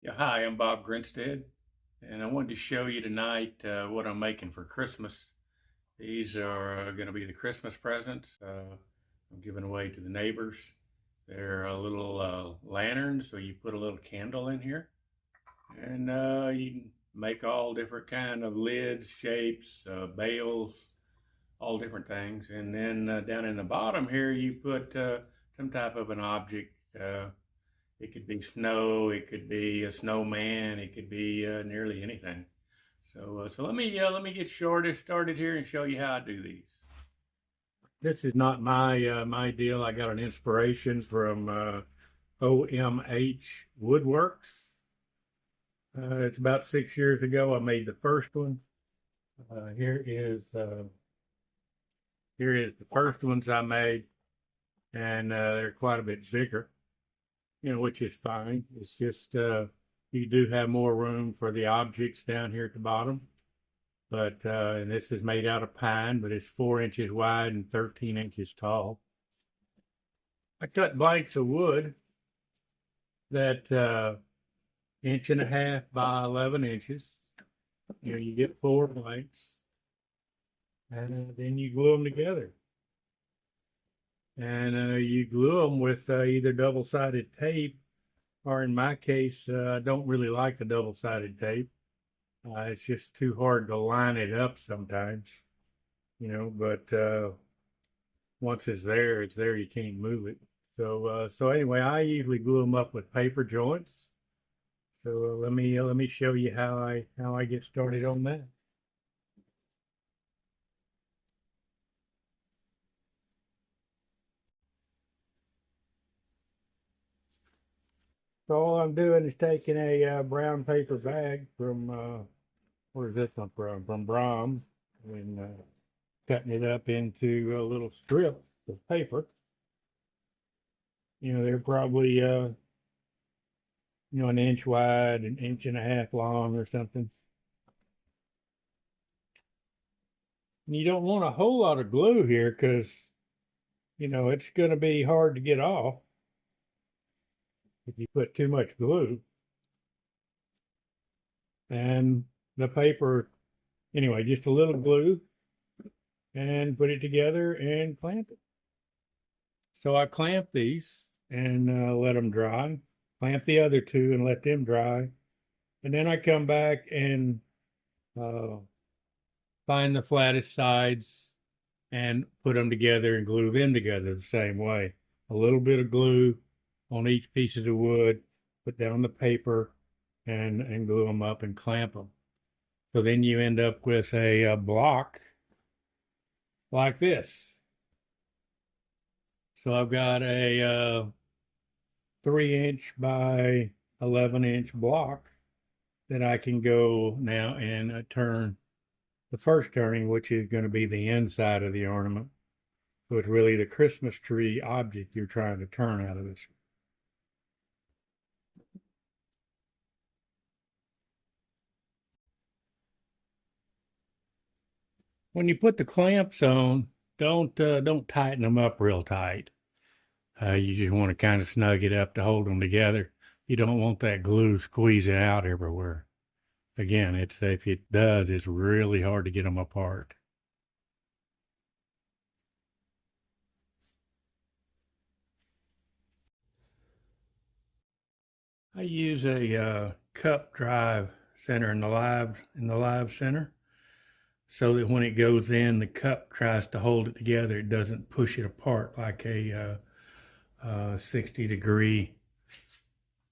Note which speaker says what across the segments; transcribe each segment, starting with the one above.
Speaker 1: Yeah, hi, I'm Bob Grinstead, and I wanted to show you tonight what I'm making for Christmas. These are going to be the Christmas presents I'm giving away to the neighbors. They're a little lanterns, so you put a little candle in here, and you can make all different kind of lids, shapes, bales, all different things. And then down in the bottom here, you put some type of an object. It could be snow, it could be a snowman, it could be nearly anything. So let me get started here and show you how I do these. This is not my deal. I got an inspiration from OMH Woodworks. It's about 6 years ago. I made the first one. Uh, here is uh, here is the first ones I made, and they're quite a bit bigger. Which is fine. It's just you do have more room for the objects down here at the bottom. But and this is made out of pine, but it's 4 inches wide and 13 inches tall. I cut blanks of wood that 1.5 by 11 inches. You get 4 blanks, and then you glue them together. And you glue them with either double-sided tape, or in my case, I don't really like the double-sided tape. It's just too hard to line it up sometimes, but once it's there, you can't move it. So anyway, I usually glue them up with paper joints. So let me show you how I get started on that. So all I'm doing is taking a brown paper bag from, where's this one from? From Brahms, and cutting it up into little strips of paper. They're probably, an inch wide, 1.5 inches long or something. And you don't want a whole lot of glue here because, it's going to be hard to get off if you put too much glue. And the paper, anyway, just a little glue and put it together and clamp it. So I clamp these and let them dry. Clamp the other two and let them dry. And then I come back and find the flattest sides and put them together and glue them together the same way. A little bit of glue on each piece of wood, put down the paper, and glue them up and clamp them. So then you end up with a block like this. So I've got a 3-inch by 11-inch block that I can go now and turn the first turning, which is going to be the inside of the ornament. So it's really the Christmas tree object you're trying to turn out of this. When you put the clamps on, don't tighten them up real tight. You just want to kind of snug it up to hold them together. You don't want that glue squeezing out everywhere. Again, if it does, it's really hard to get them apart. I use a cup drive center in the live center, so that when it goes in, the cup tries to hold it together. It doesn't push it apart like a 60-degree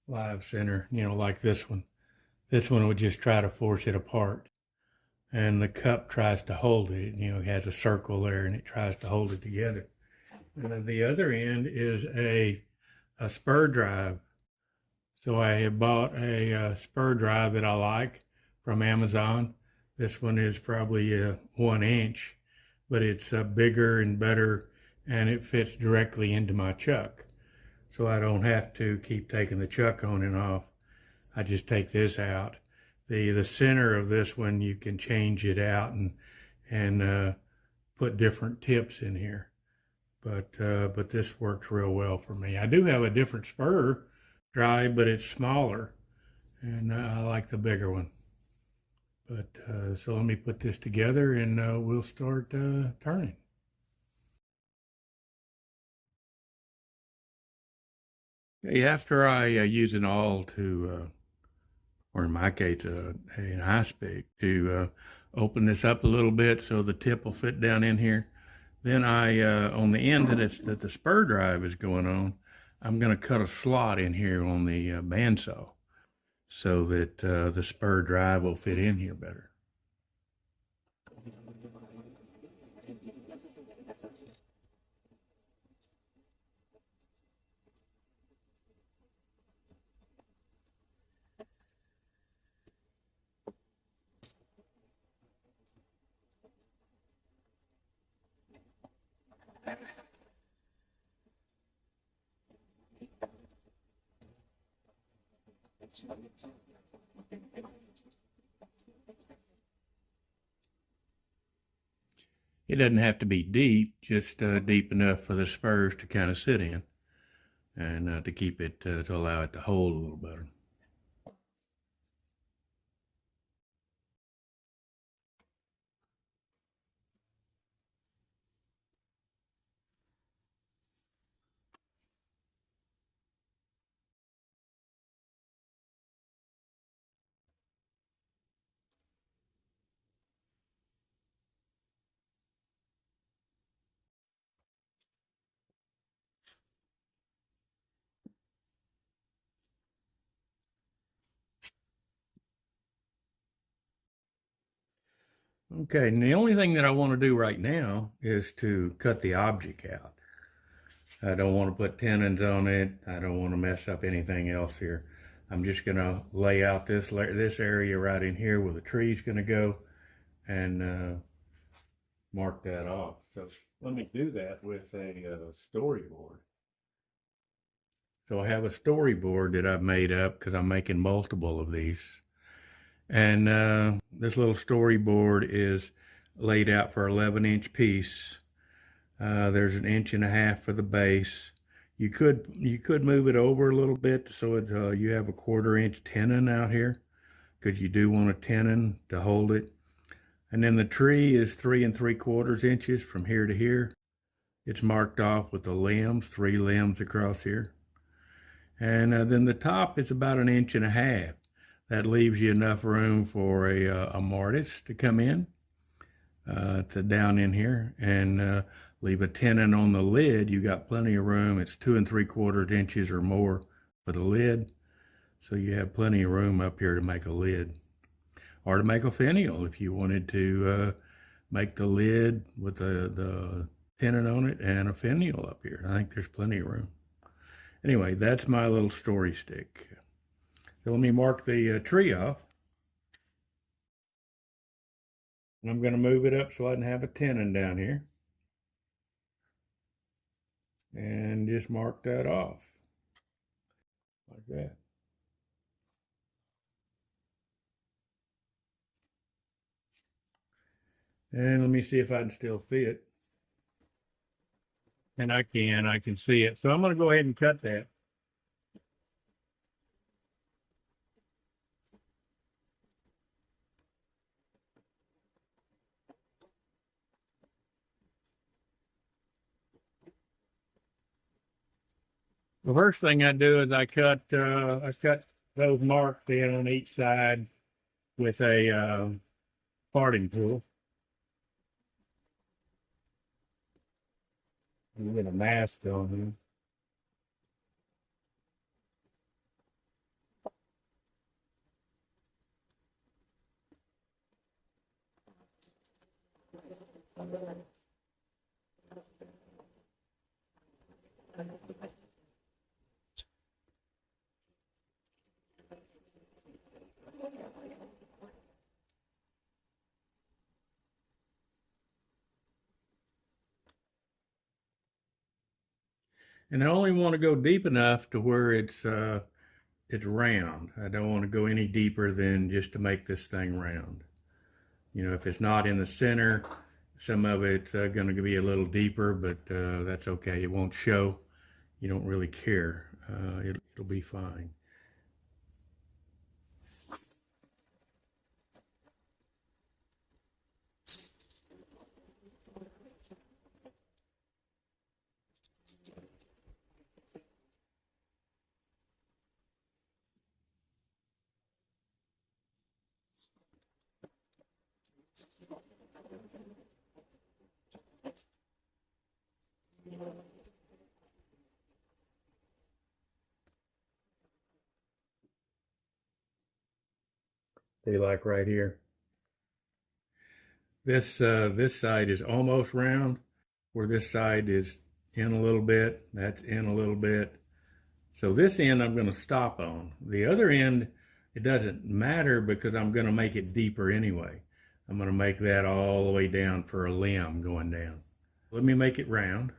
Speaker 1: live center, like this one. This one would just try to force it apart. And the cup tries to hold it. It has a circle there and it tries to hold it together. And at the other end is a spur drive. So I have bought a spur drive that I like from Amazon. This one is probably 1 inch, but it's bigger and better, and it fits directly into my chuck. So I don't have to keep taking the chuck on and off. I just take this out. The center of this one, you can change it out and put different tips in here. But this works real well for me. I do have a different spur drive, but it's smaller, and I like the bigger one. But so let me put this together and we'll start turning. Okay, after I use an awl to, or in my case, an ice pick to open this up a little bit so the tip will fit down in here, then on the end that the spur drive is going on, I'm going to cut a slot in here on the bandsaw so that the spur drive will fit in here better. It doesn't have to be deep, just deep enough for the spurs to kind of sit in and to keep it, to allow it to hold a little better. Okay, and the only thing that I want to do right now is to cut the object out. I don't want to put tenons on it. I don't want to mess up anything else here. I'm just going to lay out this area right in here where the tree's going to go and mark that off. So let me do that with a storyboard. So I have a storyboard that I've made up because I'm making multiple of these. And this little storyboard is laid out for 11-inch piece. There's 1.5 inches for the base. You could move it over a little bit so you have a 1/4 inch tenon out here, because you do want a tenon to hold it. And then the tree is 3 3/4 inches from here to here. It's marked off with the limbs, 3 limbs across here. And then the top is about 1.5 inches. That leaves you enough room for a mortise to come in to down in here and leave a tenon on the lid. You got plenty of room. It's 2 3/4 inches or more for the lid. So you have plenty of room up here to make a lid or to make a finial if you wanted to make the lid with the tenon on it and a finial up here. I think there's plenty of room. Anyway, that's my little story stick. So let me mark the tree off. And I'm going to move it up so I can have a tenon down here. And just mark that off. Like that. And let me see if I can still see it. And I can see it. So I'm going to go ahead and cut that. The first thing I do is I cut those marks in on each side with a parting tool. Get a mask on here. And I only want to go deep enough to where it's round. I don't want to go any deeper than just to make this thing round. You know, if it's not in the center, some of it's going to be a little deeper, but that's okay. It won't show. You don't really care. It'll be fine. See, like right here. This side is almost round, where this side is in a little bit. That's in a little bit. So this end I'm going to stop on. The other end, it doesn't matter because I'm going to make it deeper anyway. I'm going to make that all the way down for a limb going down. Let me make it round.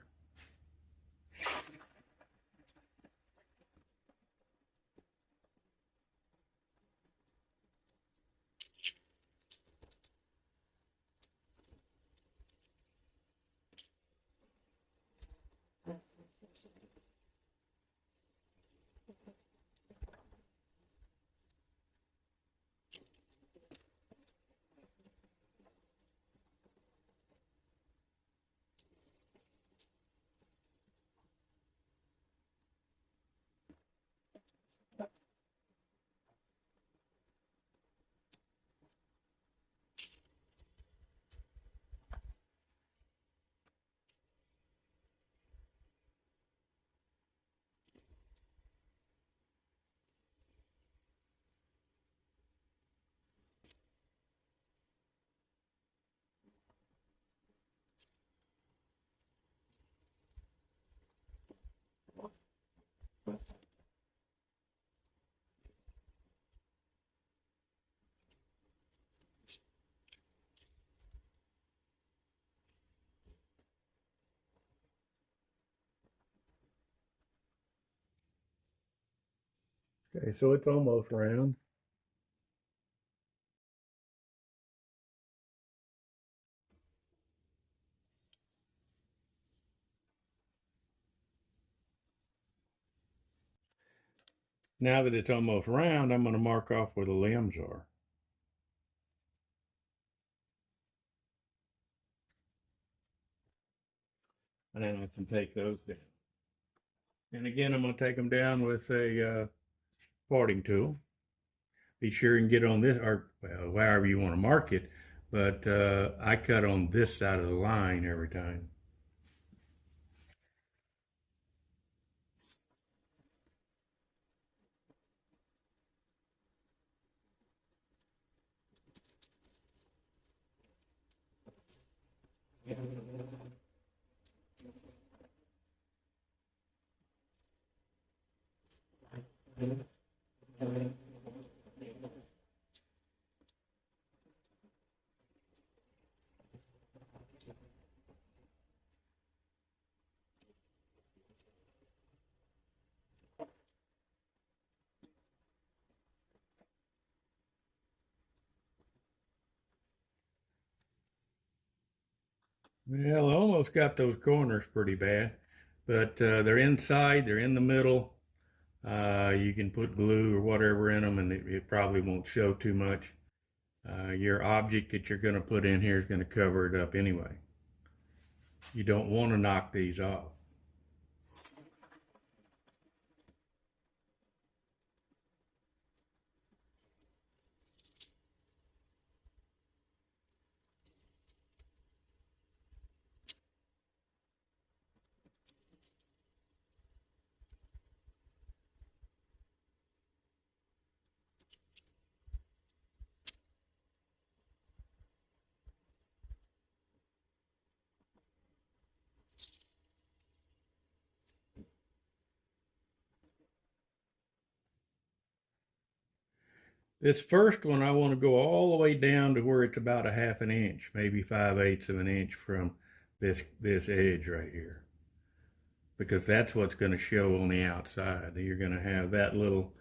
Speaker 1: Okay, so it's almost round. Now that it's almost round, I'm going to mark off where the limbs are. And then I can take those down. And again, I'm going to take them down with a parting tool. Be sure and get on this, or well, however you want to mark it, but I cut on this side of the line every time. Well, I almost got those corners pretty bad, but they're inside, they're in the middle. You can put glue or whatever in them, and it probably won't show too much. Your object that you're going to put in here is going to cover it up anyway. You don't want to knock these off. This first one, I want to go all the way down to where it's about a half an inch, maybe 5/8 of an inch from this edge right here, because that's what's going to show on the outside. You're going to have that little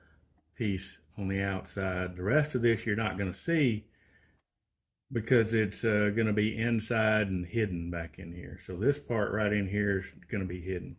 Speaker 1: piece on the outside. The rest of this you're not going to see because it's going to be inside and hidden back in here. So this part right in here is going to be hidden.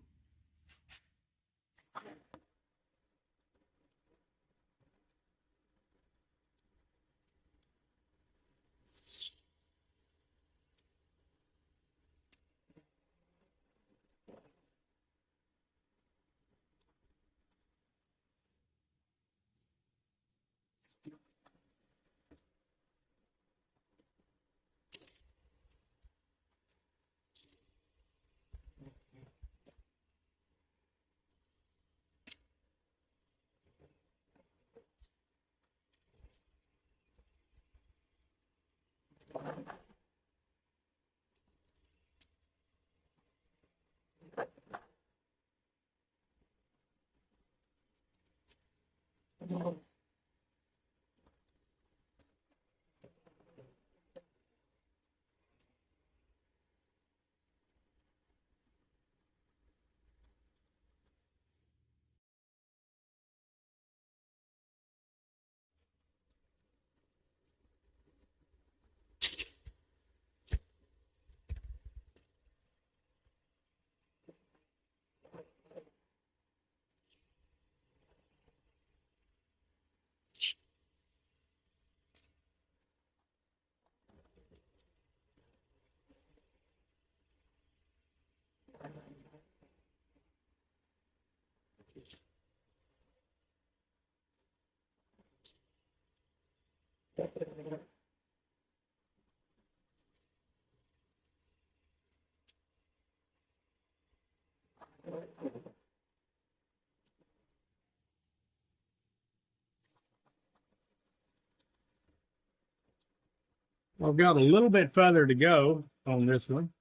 Speaker 1: I've got a little bit further to go on this one.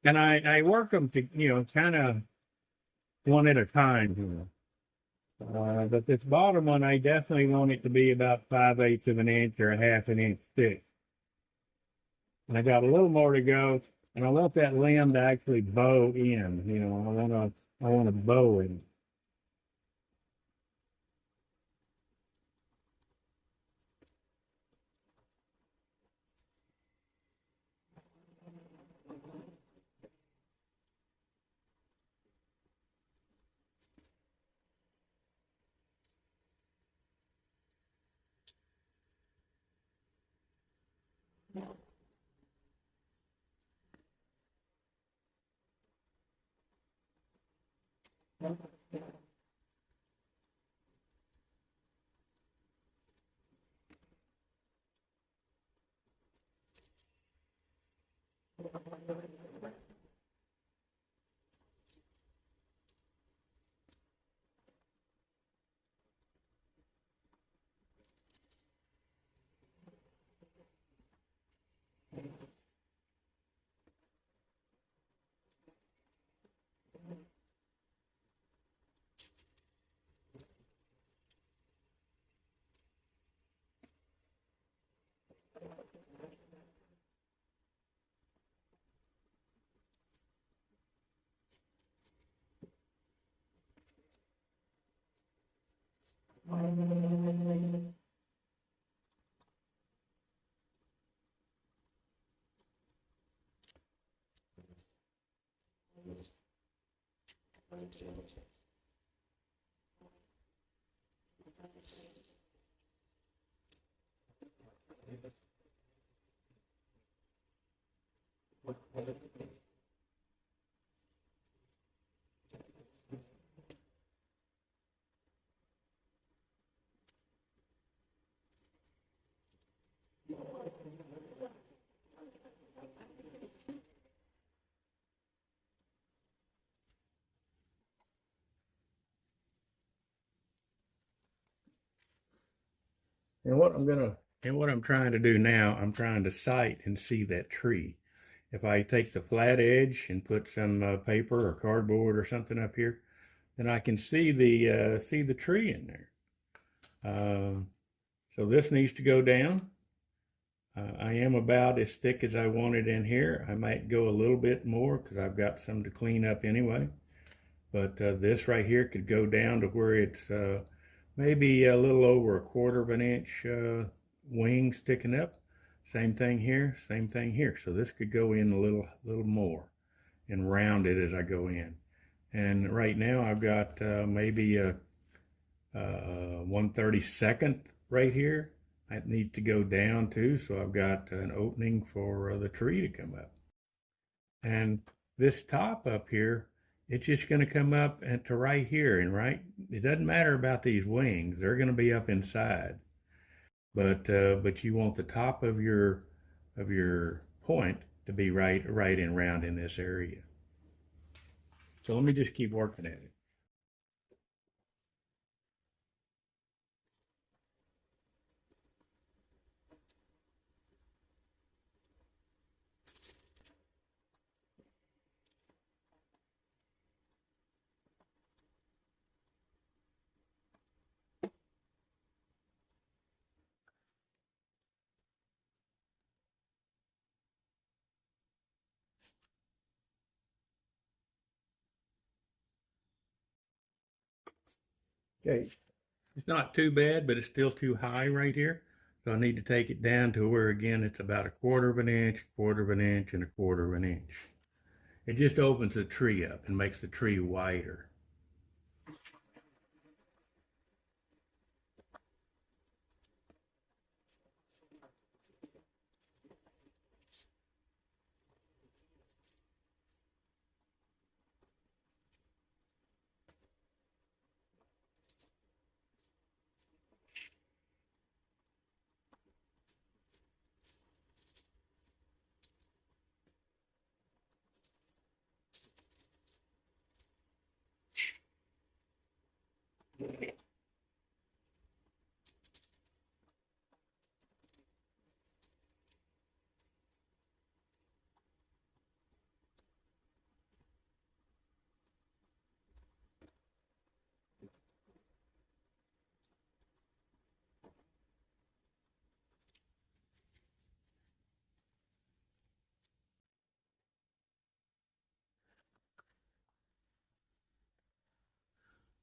Speaker 1: And I work them to, kind of one at a time. But this bottom one, I definitely want it to be about 5/8 of an inch or a half an inch thick. And I got a little more to go, and I want that limb to actually bow in. I want to bow it. And what I'm trying to do now, I'm trying to sight and see that tree. If I take the flat edge and put some paper or cardboard or something up here, then I can see the tree in there. So this needs to go down. I am about as thick as I want it in here. I might go a little bit more because I've got some to clean up anyway. But this right here could go down to where it's maybe a little over 1/4 of an inch wing sticking up. Same thing here, same thing here. So this could go in a little more and round it as I go in. And right now I've got maybe a 1/32 right here. I need to go down too, so I've got an opening for the tree to come up. And this top up here, it's just going to come up and to right here and right. It doesn't matter about these wings; they're going to be up inside. But you want the top of your point to be right and round in this area. So let me just keep working at it. Okay, it's not too bad, but it's still too high right here. So I need to take it down to where, again, it's about 1/4 of an inch, 1/4 of an inch, and 1/4 of an inch. It just opens the tree up and makes the tree wider.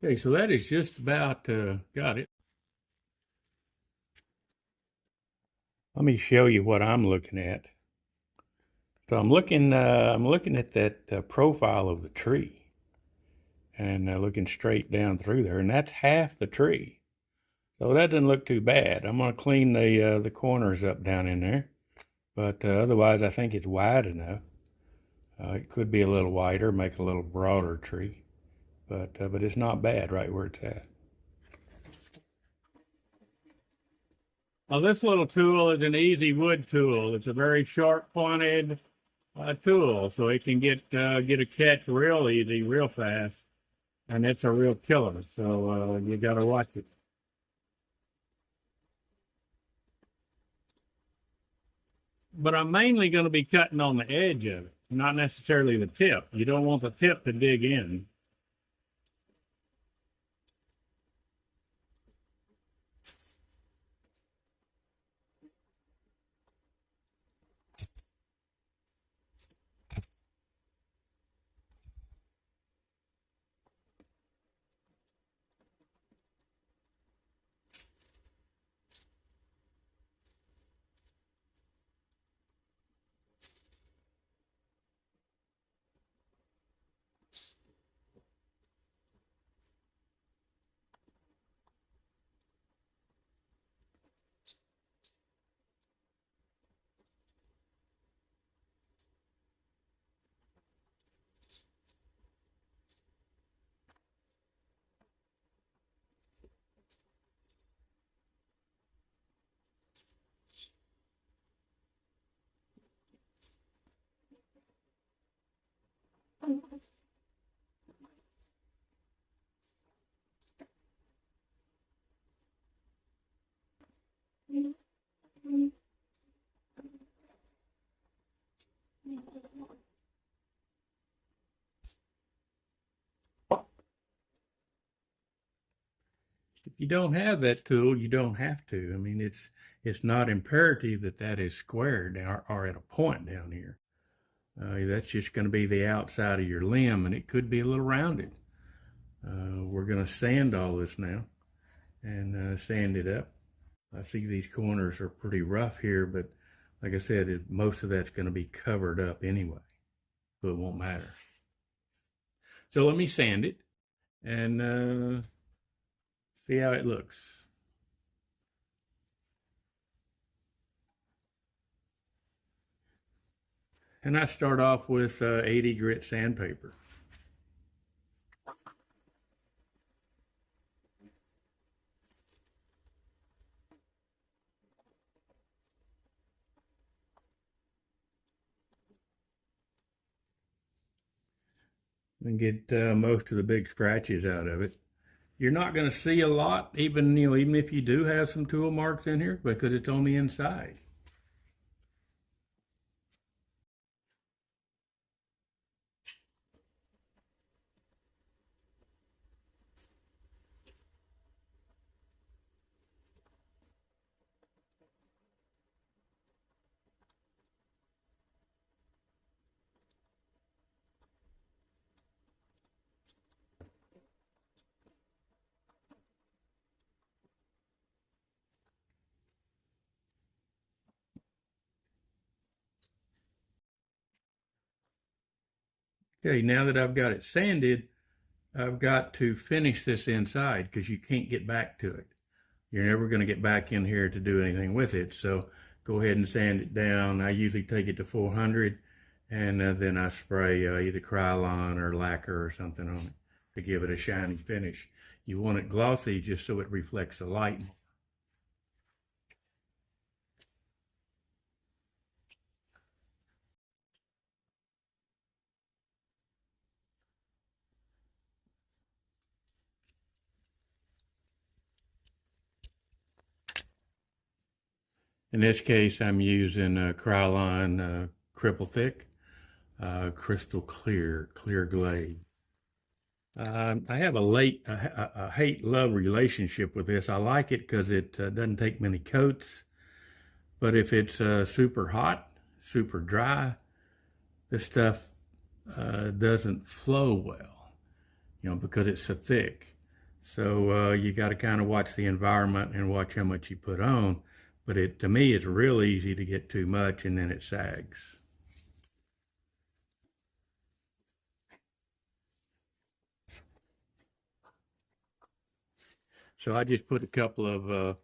Speaker 1: Okay, so that is just about got it. Let me show you what I'm looking at. So I'm looking at that profile of the tree, and looking straight down through there, and that's half the tree. So that doesn't look too bad. I'm gonna clean the corners up down in there, but otherwise I think it's wide enough. It could be a little wider, make a little broader tree, but it's not bad right where it's at. Well, this little tool is an easy wood tool. It's a very sharp pointed tool, so it can get a catch real easy, real fast, and it's a real killer. So you got to watch it. But I'm mainly going to be cutting on the edge of it, not necessarily the tip. You don't want the tip to dig in. If you don't have that tool, you don't have to. I mean, it's not imperative that that is squared or at a point down here. That's just going to be the outside of your limb, and it could be a little rounded. We're going to sand all this now and sand it up. I see these corners are pretty rough here, but like I said, most of that's going to be covered up anyway, so it won't matter. So let me sand it and see how it looks. And I start off with 80 grit sandpaper. And get most of the big scratches out of it. You're not going to see a lot, even even if you do have some tool marks in here, because it's on the inside. Okay, now that I've got it sanded, I've got to finish this inside because you can't get back to it. You're never going to get back in here to do anything with it. So go ahead and sand it down. I usually take it to 400 and then I spray either Krylon or lacquer or something on it to give it a shiny finish. You want it glossy just so it reflects the light. In this case, I'm using Krylon Cripple Thick, crystal clear glaze. I have a hate-love relationship with this. I like it because it doesn't take many coats, but if it's super hot, super dry, this stuff doesn't flow well, because it's so thick. So you got to kind of watch the environment and watch how much you put on. But to me, it's real easy to get too much and then it sags. So I just put a couple of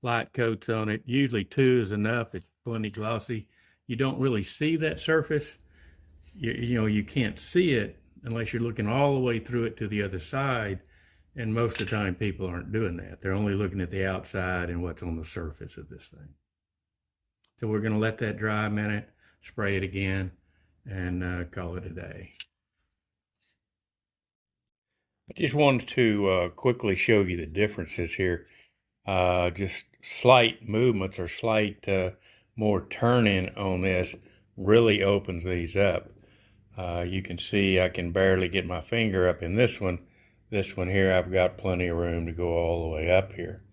Speaker 1: light coats on it. Usually 2 is enough. It's plenty glossy. You don't really see that surface. You can't see it unless you're looking all the way through it to the other side. And most of the time people aren't doing that. They're only looking at the outside and what's on the surface of this thing. So we're going to let that dry a minute, spray it again, and call it a day. I just wanted to quickly show you the differences here. Just slight movements or slight more turning on this really opens these up. You can see I can barely get my finger up in this one. This one here, I've got plenty of room to go all the way up here.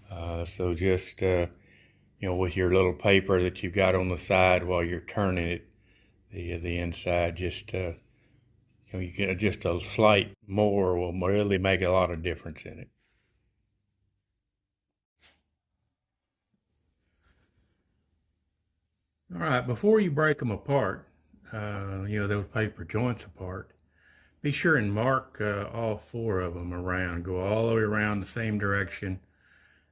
Speaker 1: So just, with your little paper that you've got on the side while you're turning it, the inside, just, you get just a slight more will really make a lot of difference in it. All right, before you break them apart, those paper joints apart, be sure and mark all 4 of them around. Go all the way around the same direction,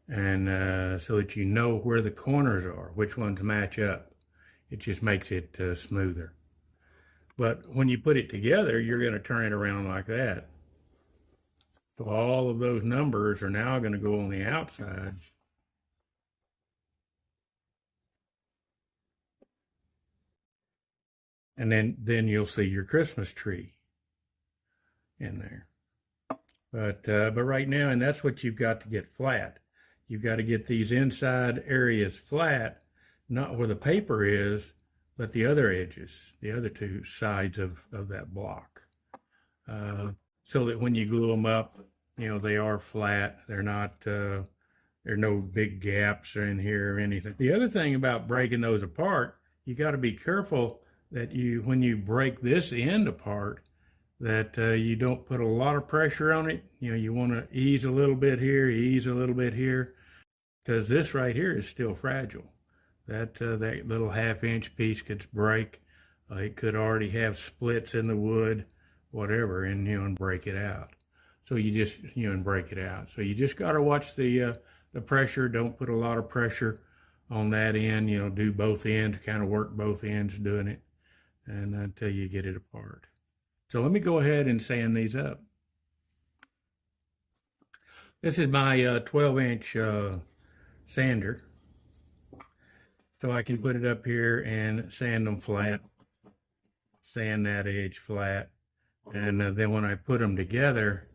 Speaker 1: and so that you know where the corners are, which ones match up. It just makes it smoother. But when you put it together, you're going to turn it around like that. So all of those numbers are now going to go on the outside. And then you'll see your Christmas tree in there. But right now, and that's what you've got to get flat. You've got to get these inside areas flat, not where the paper is, but the other edges, the other 2 sides of that block. So that when you glue them up, they are flat. They're not, there are no big gaps in here or anything. The other thing about breaking those apart, you got to be careful that when you break this end apart, that you don't put a lot of pressure on it. You want to ease a little bit here, ease a little bit here, because this right here is still fragile. That little 1/2-inch piece could break. It could already have splits in the wood, whatever, and break it out. So you just and break it out. So you just got to watch the pressure. Don't put a lot of pressure on that end. Do both ends, kind of work both ends doing it, and until you get it apart. So let me go ahead and sand these up. This is my 12-inch sander. So I can put it up here and sand them flat, sand that edge flat. And then when I put them together,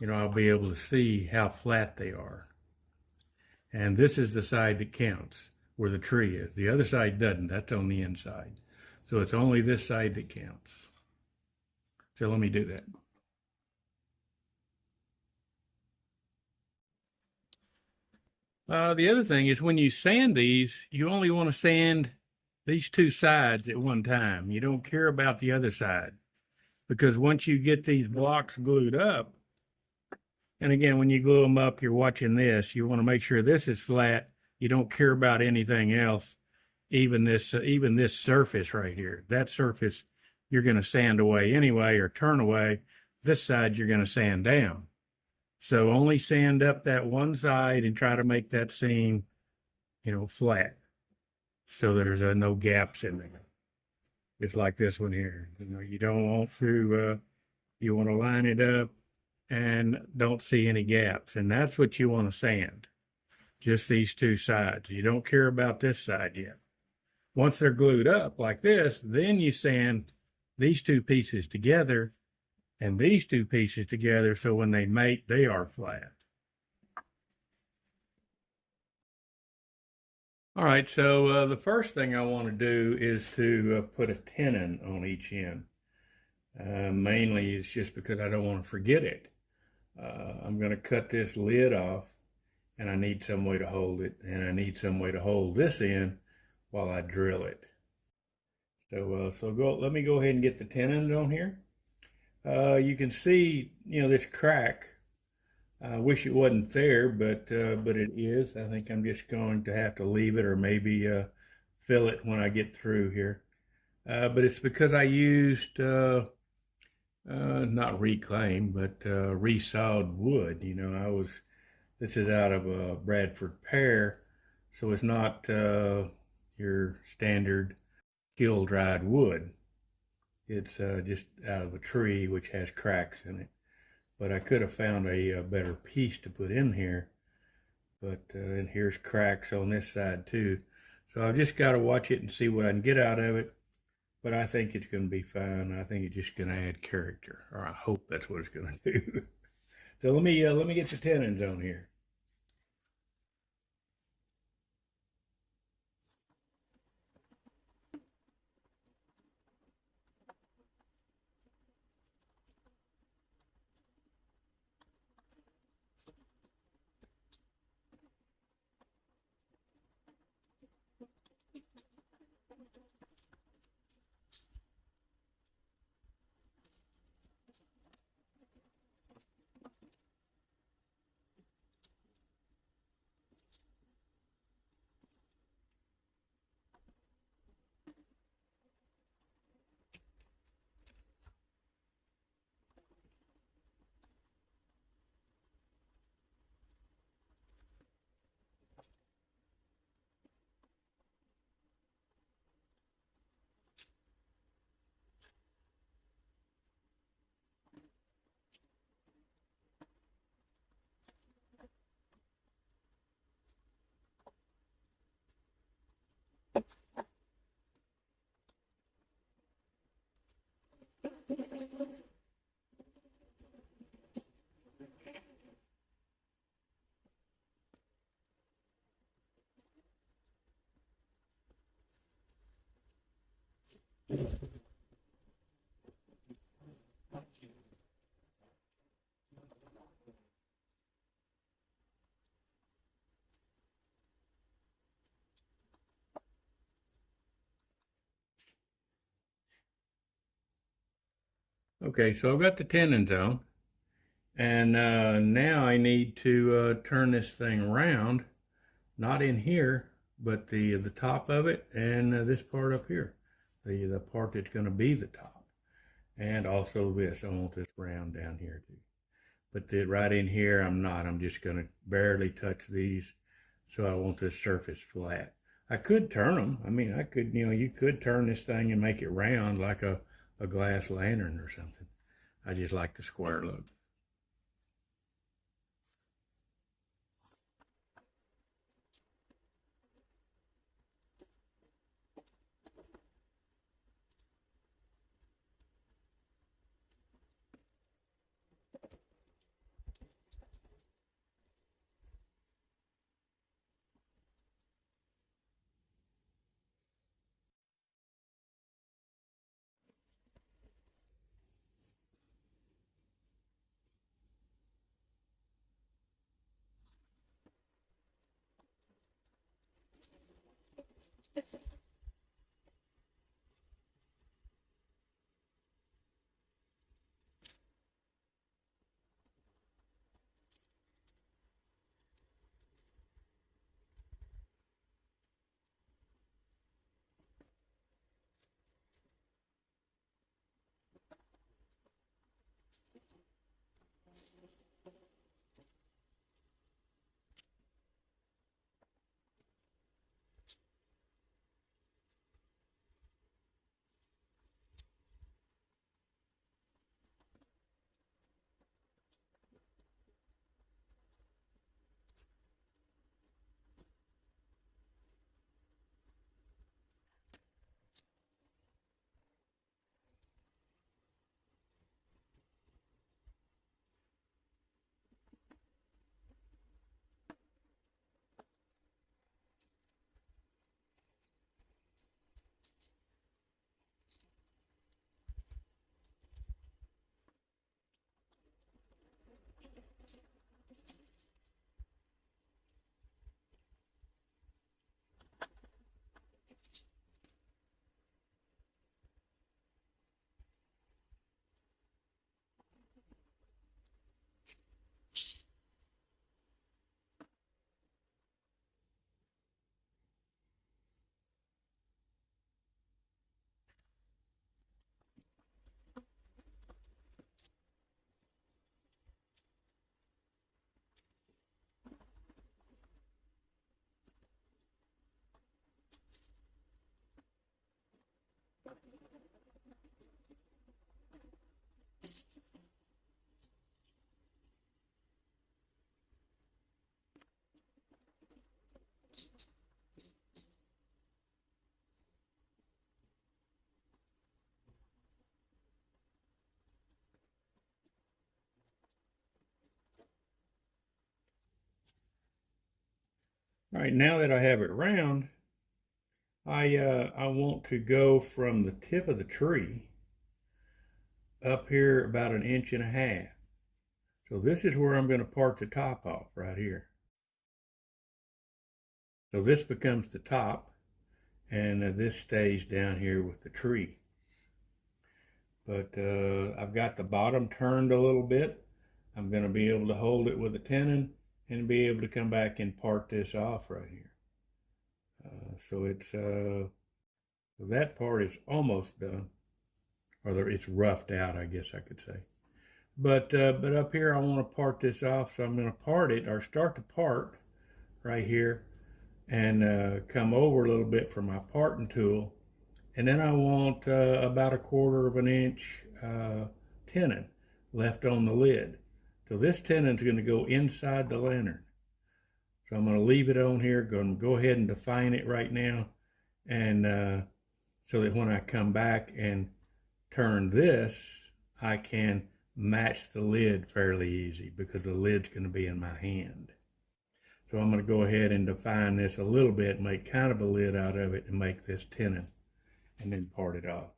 Speaker 1: I'll be able to see how flat they are. And this is the side that counts, where the tree is. The other side doesn't, that's on the inside. So it's only this side that counts. So let me do that. The other thing is when you sand these, you only want to sand these 2 sides at one time. You don't care about the other side, because once you get these blocks glued up, and again, when you glue them up, you're watching this. You want to make sure this is flat. You don't care about anything else, even this surface right here. That surface you're going to sand away anyway or turn away. This side you're going to sand down. So only sand up that one side and try to make that seam, flat. So there's no gaps in there. Just like this one here. You don't want to, you want to line it up and don't see any gaps. And that's what you want to sand. Just these two sides. You don't care about this side yet. Once they're glued up like this, then you sand these two pieces together and these two pieces together, so when they mate, they are flat. All right, so the first thing I want to do is to put a tenon on each end. Mainly it's just because I don't want to forget it. I'm going to cut this lid off, and I need some way to hold it, and I need some way to hold this in while I drill it. So let me go ahead and get the tenon on here. You can see, this crack. I wish it wasn't there, but it is. I think I'm just going to have to leave it, or maybe fill it when I get through here. But it's because I used not reclaimed, but resawed wood. This is out of a Bradford pear, so it's not your standard kiln dried wood. It's just out of a tree which has cracks in it. But I could have found a better piece to put in here. But and here's cracks on this side too. So I've just got to watch it and see what I can get out of it. But I think it's going to be fine. I think it's just going to add character, or I hope that's what it's going to do. So let me get the tenons on here. Okay, so I've got the tenons on, and now I need to turn this thing around, not in here, but the top of it and this part up here, the part that's going to be the top, and also this. I want this round down here too. But right in here, I'm just going to barely touch these, so I want this surface flat. I could turn them. I mean, I could, you could turn this thing and make it round like a glass lantern or something. I just like the square look. All right, now that I have it round, I want to go from the tip of the tree up here about 1.5 inches. So this is where I'm going to part the top off right here. So this becomes the top, and this stays down here with the tree. But I've got the bottom turned a little bit. I'm going to be able to hold it with a tenon and be able to come back and part this off right here. So that part is almost done, or it's roughed out, I guess I could say. But up here I want to part this off, so I'm going to part it, or start to part right here, and come over a little bit for my parting tool, and then I want about 1/4 inch tenon left on the lid. So this tenon is going to go inside the lantern. So I'm going to leave it on here, going to go ahead and define it right now, and so that when I come back and turn this, I can match the lid fairly easy, because the lid's going to be in my hand. So I'm going to go ahead and define this a little bit, make kind of a lid out of it, and make this tenon, and then part it off.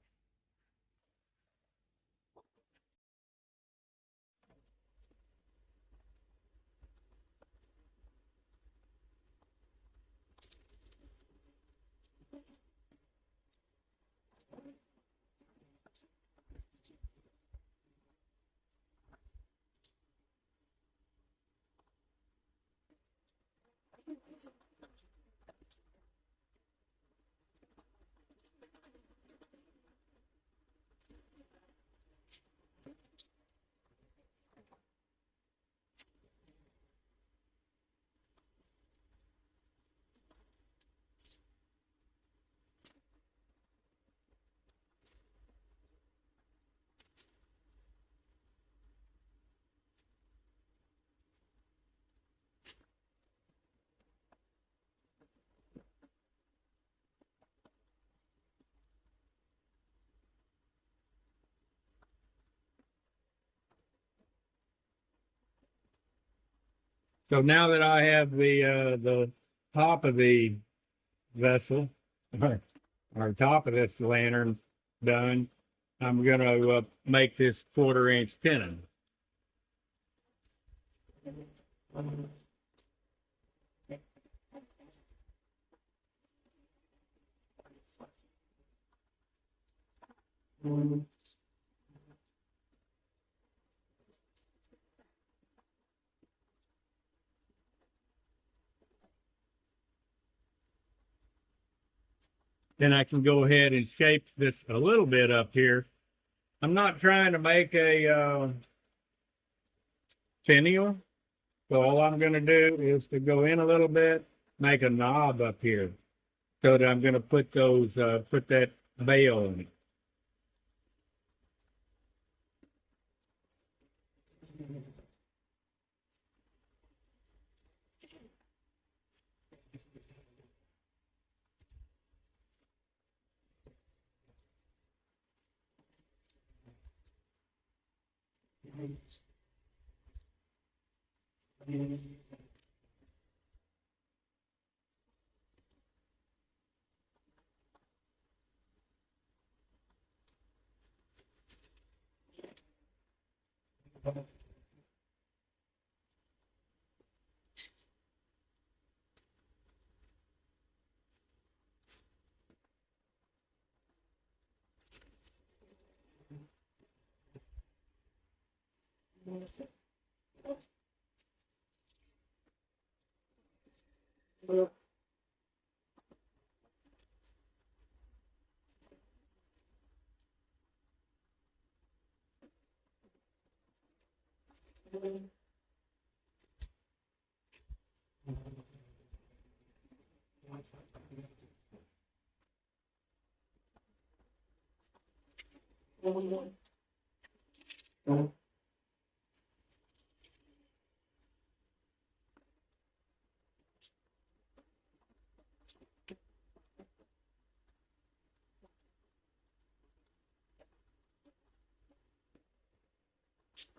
Speaker 1: So now that I have the top of the vessel, or top of this lantern done, I'm going to make this 1/4 inch tenon. Then I can go ahead and shape this a little bit up here. I'm not trying to make a finial, so all I'm going to do is to go in a little bit, make a knob up here, so that I'm going to put those put that bail in it.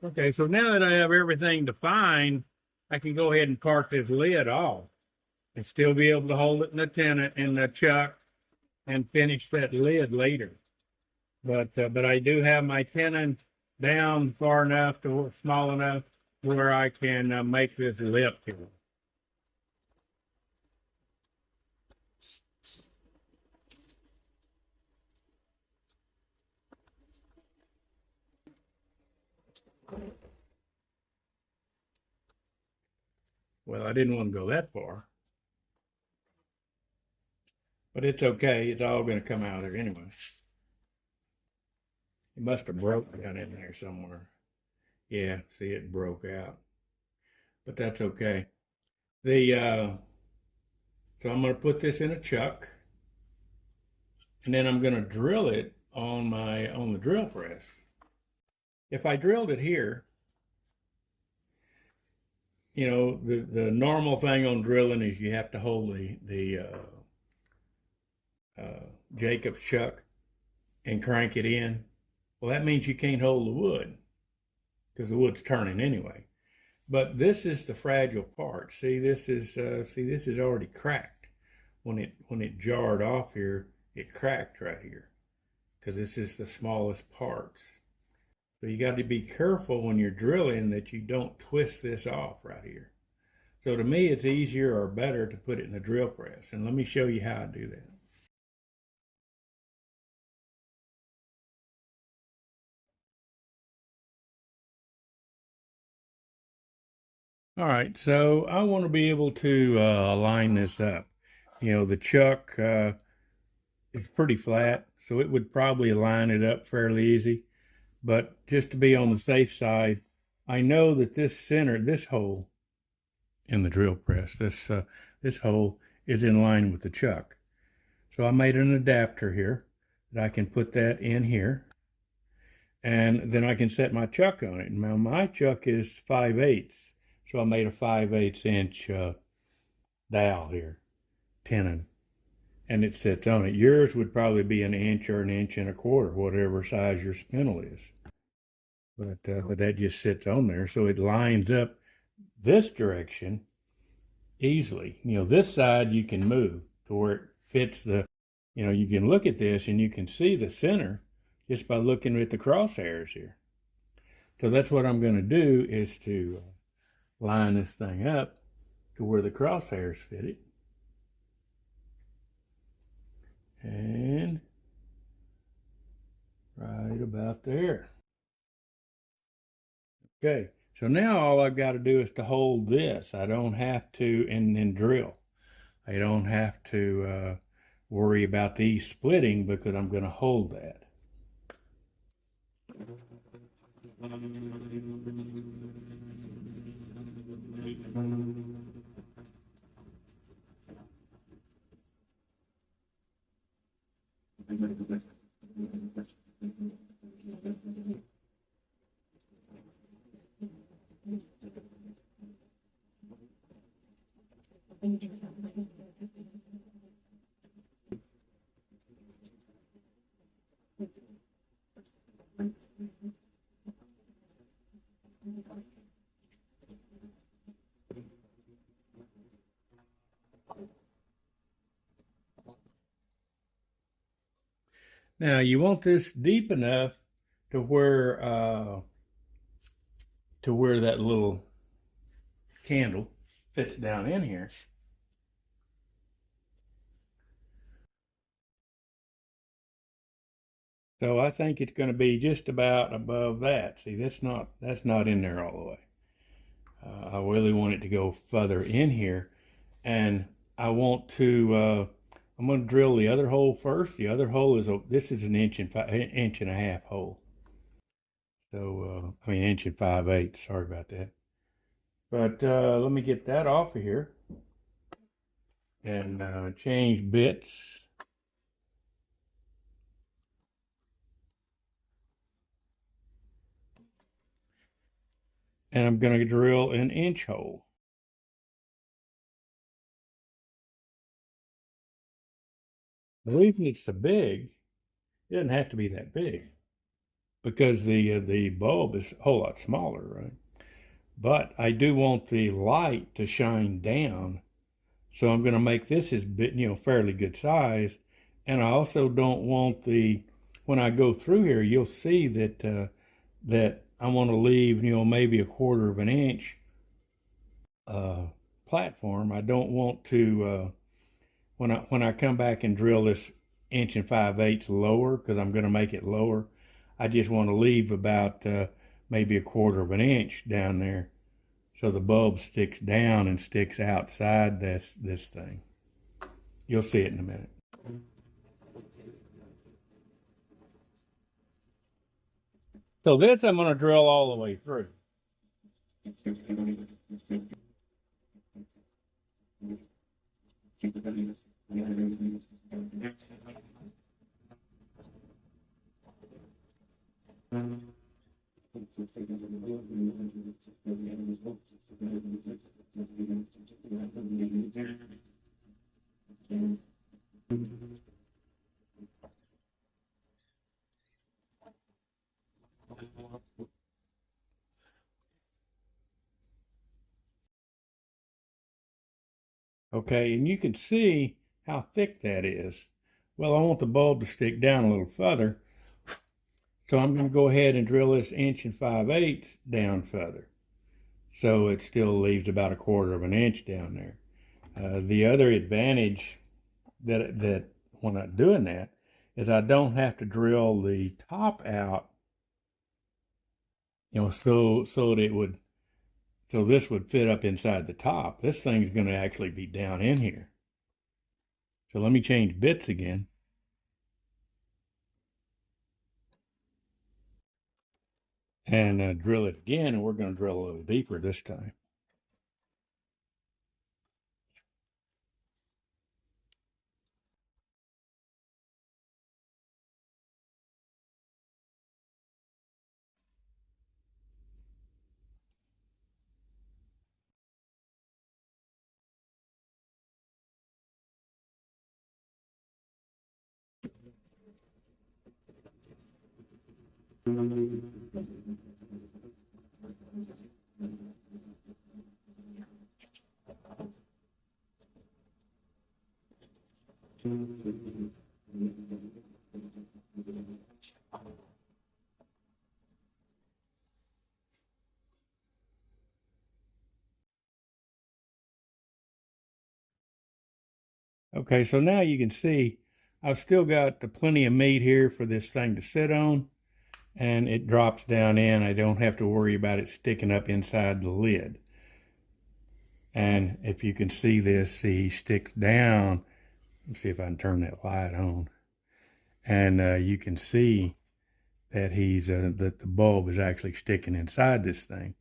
Speaker 1: Okay, so now that I have everything defined, I can go ahead and part this lid off. and still be able to hold it in the tenon in the chuck and finish that lid later. But I do have my tenon down far enough to small enough where I can make this lip here. Well, I didn't want to go that far, but it's okay. It's all going to come out of it anyway. It must have broke down in there somewhere. Yeah, see, it broke out, but that's okay. So I'm going to put this in a chuck, and then I'm going to drill it on the drill press. If I drilled it here, you know, the normal thing on drilling is you have to hold the Jacob's chuck and crank it in. Well, that means you can't hold the wood because the wood's turning anyway. But this is the fragile part. See, this is already cracked. When it jarred off here, it cracked right here because this is the smallest parts. So you got to be careful when you're drilling that you don't twist this off right here. So to me, it's easier or better to put it in the drill press. And let me show you how I do that. All right, so I want to be able to line this up. You know, the chuck is pretty flat, so it would probably line it up fairly easy. But just to be on the safe side, I know that this hole in the drill press, this hole is in line with the chuck. So I made an adapter here that I can put that in here. And then I can set my chuck on it. Now my chuck is 5/8. So I made a 5/8 inch dowel here, tenon, and it sits on it. Yours would probably be an inch or an inch and a quarter, whatever size your spindle is. But that just sits on there, so it lines up this direction easily. You know, this side you can move to where it fits the, you know, you can look at this and you can see the center just by looking at the crosshairs here. So that's what I'm going to do is to line this thing up to where the crosshairs fit it. And right about there. Okay, so now all I've got to do is to hold this. I don't have to, and then drill. I don't have to worry about these splitting because I'm going to hold that. Now you want this deep enough to where that little candle fits down in here. So I think it's going to be just about above that. See, that's not in there all the way. I really want it to go further in here, and I want to. I'm going to drill the other hole first. The other hole this is an inch and a half hole. So I mean inch and 5/8. Sorry about that. But let me get that off of here and change bits. And I'm going to drill an inch hole. The reason it's so big, it doesn't have to be that big because the bulb is a whole lot smaller, right? But I do want the light to shine down So I'm going to make this as fairly good size. And I also don't want when I go through here, you'll see that I want to leave, maybe a quarter of an inch platform. I don't want to, when I come back and drill this 1 5/8 lower, because I'm going to make it lower, I just want to leave about maybe a quarter of an inch down there, so the bulb sticks down and sticks outside this thing. You'll see it in a minute. So this I'm going to drill all the way through. Okay, and you can see how thick that is. Well, I want the bulb to stick down a little further, so I'm going to go ahead and drill this 1 5/8 down further. So it still leaves about a quarter of an inch down there. The other advantage that when I'm doing that is I don't have to drill the top out, so this would fit up inside the top. This thing's going to actually be down in here. So let me change bits again. And drill it again, and we're going to drill a little deeper this time. Okay, so now you can see I've still got plenty of meat here for this thing to sit on, and it drops down in. I don't have to worry about it sticking up inside the lid. And if you can see this, see, he sticks down. Let's see if I can turn that light on. And you can see that that the bulb is actually sticking inside this thing.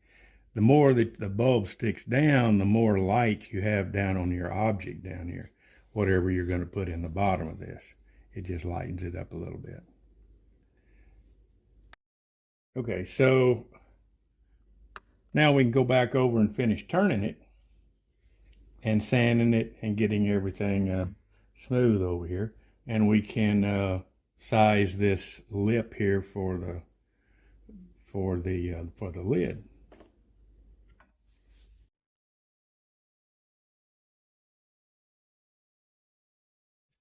Speaker 1: The more that the bulb sticks down, the more light you have down on your object down here, whatever you're going to put in the bottom of this. It just lightens it up a little bit. Okay, so now we can go back over and finish turning it and sanding it and getting everything smooth over here. And we can size this lip here for the lid.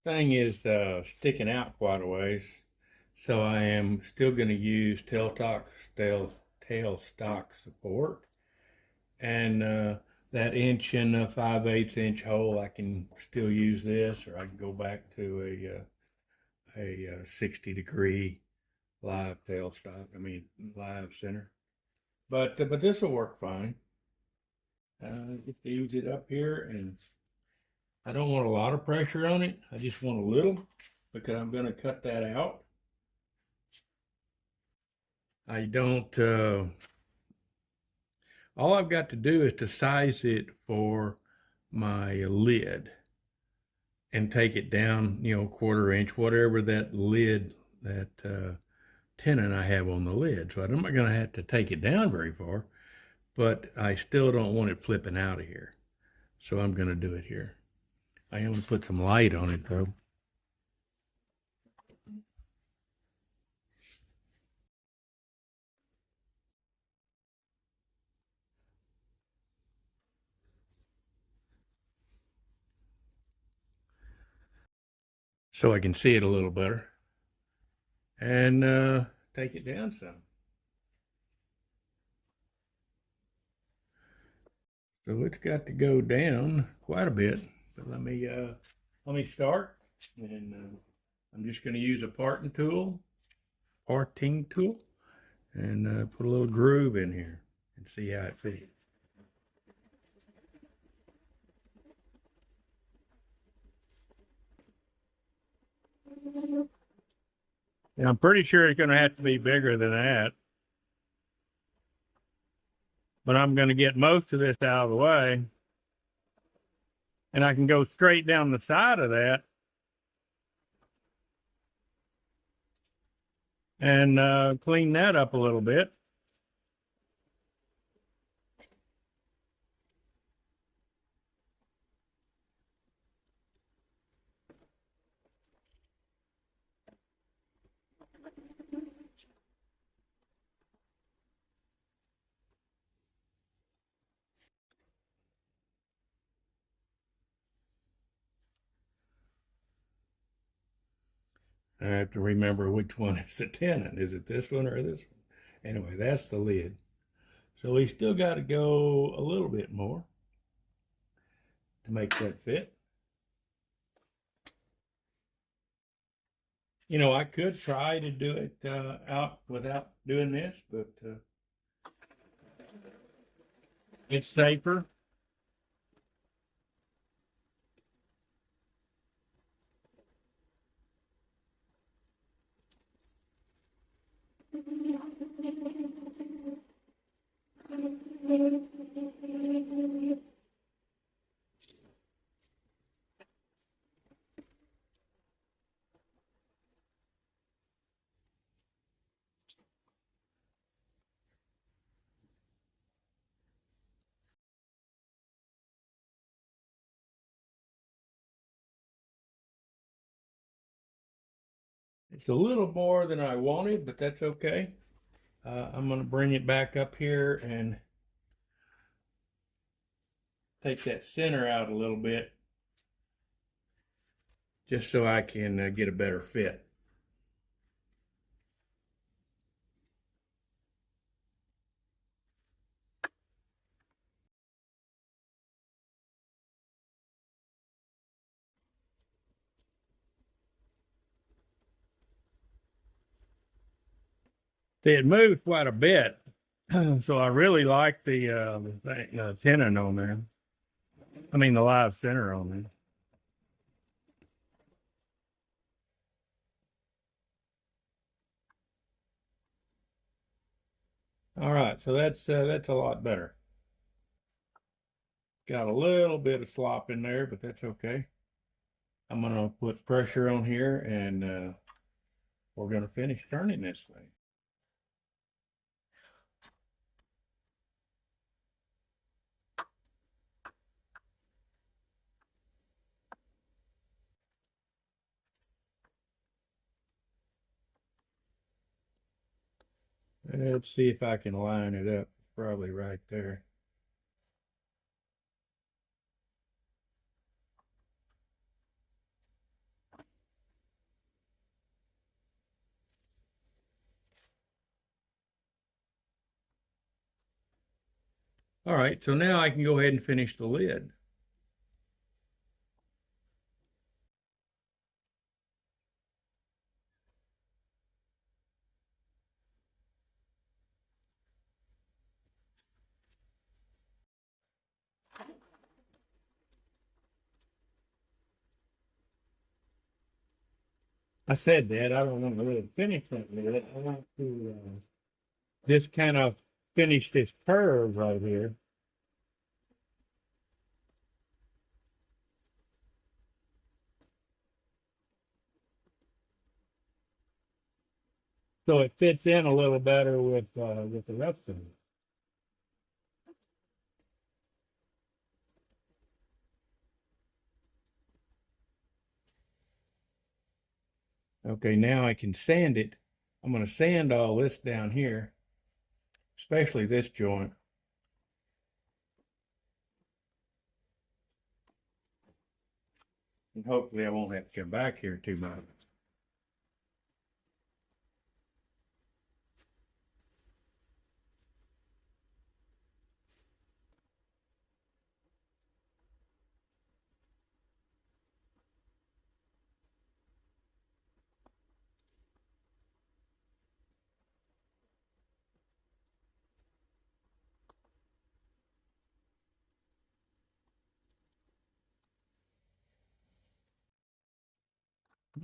Speaker 1: Thing is sticking out quite a ways, so I am still going to use tailstock support, and that 1 5/8 hole, I can still use this, or I can go back to a 60-degree live tailstock. Live center, but this will work fine. Just use it up here, and I don't want a lot of pressure on it. I just want a little, because I'm going to cut that out. I don't, all I've got to do is to size it for my lid and take it down, 1/4 inch, whatever that lid, that tenon I have on the lid. So I'm not going to have to take it down very far, but I still don't want it flipping out of here. So I'm going to do it here. I am going to put some light on it though. so I can see it a little better, and take it down some. So it's got to go down quite a bit, but let me start, and I'm just going to use a parting tool, and put a little groove in here and see how it fits. And I'm pretty sure it's going to have to be bigger than that, but I'm going to get most of this out of the way, and I can go straight down the side of that and clean that up a little bit. I have to remember which one is the tenant. Is it this one or this one? Anyway, that's the lid. So we still got to go a little bit more to make that fit. You know, I could try to do it out without doing this, but it's safer. It's a little more than I wanted, but that's okay. I'm going to bring it back up here and take that center out a little bit just so I can get a better fit. It moved quite a bit, so I really like the tenon on there. I mean, the live center on there. All right, so that's a lot better. Got a little bit of slop in there, but that's okay. I'm gonna put pressure on here, and we're gonna finish turning this thing. Let's see if I can line it up. Probably right there. All right, so now I can go ahead and finish the lid. I said that I don't want to really finish that lid. I want to just kind of finish this curve right here. So it fits in a little better with the rest of it. Okay, now I can sand it. I'm going to sand all this down here, especially this joint. And hopefully I won't have to come back here too much.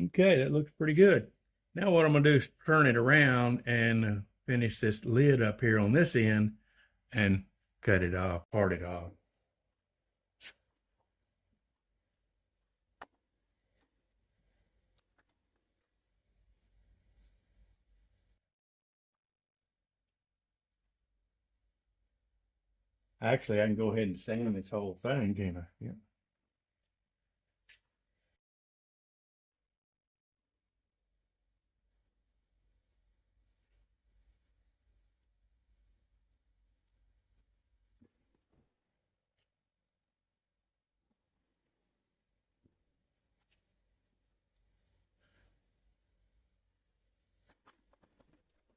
Speaker 1: Okay, that looks pretty good. Now what I'm gonna do is turn it around and finish this lid up here on this end and cut it off, part it off. Actually, I can go ahead and sand this whole thing, can't I? Yeah.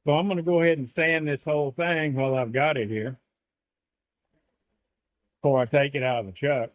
Speaker 1: So I'm going to go ahead and sand this whole thing while I've got it here before I take it out of the chuck.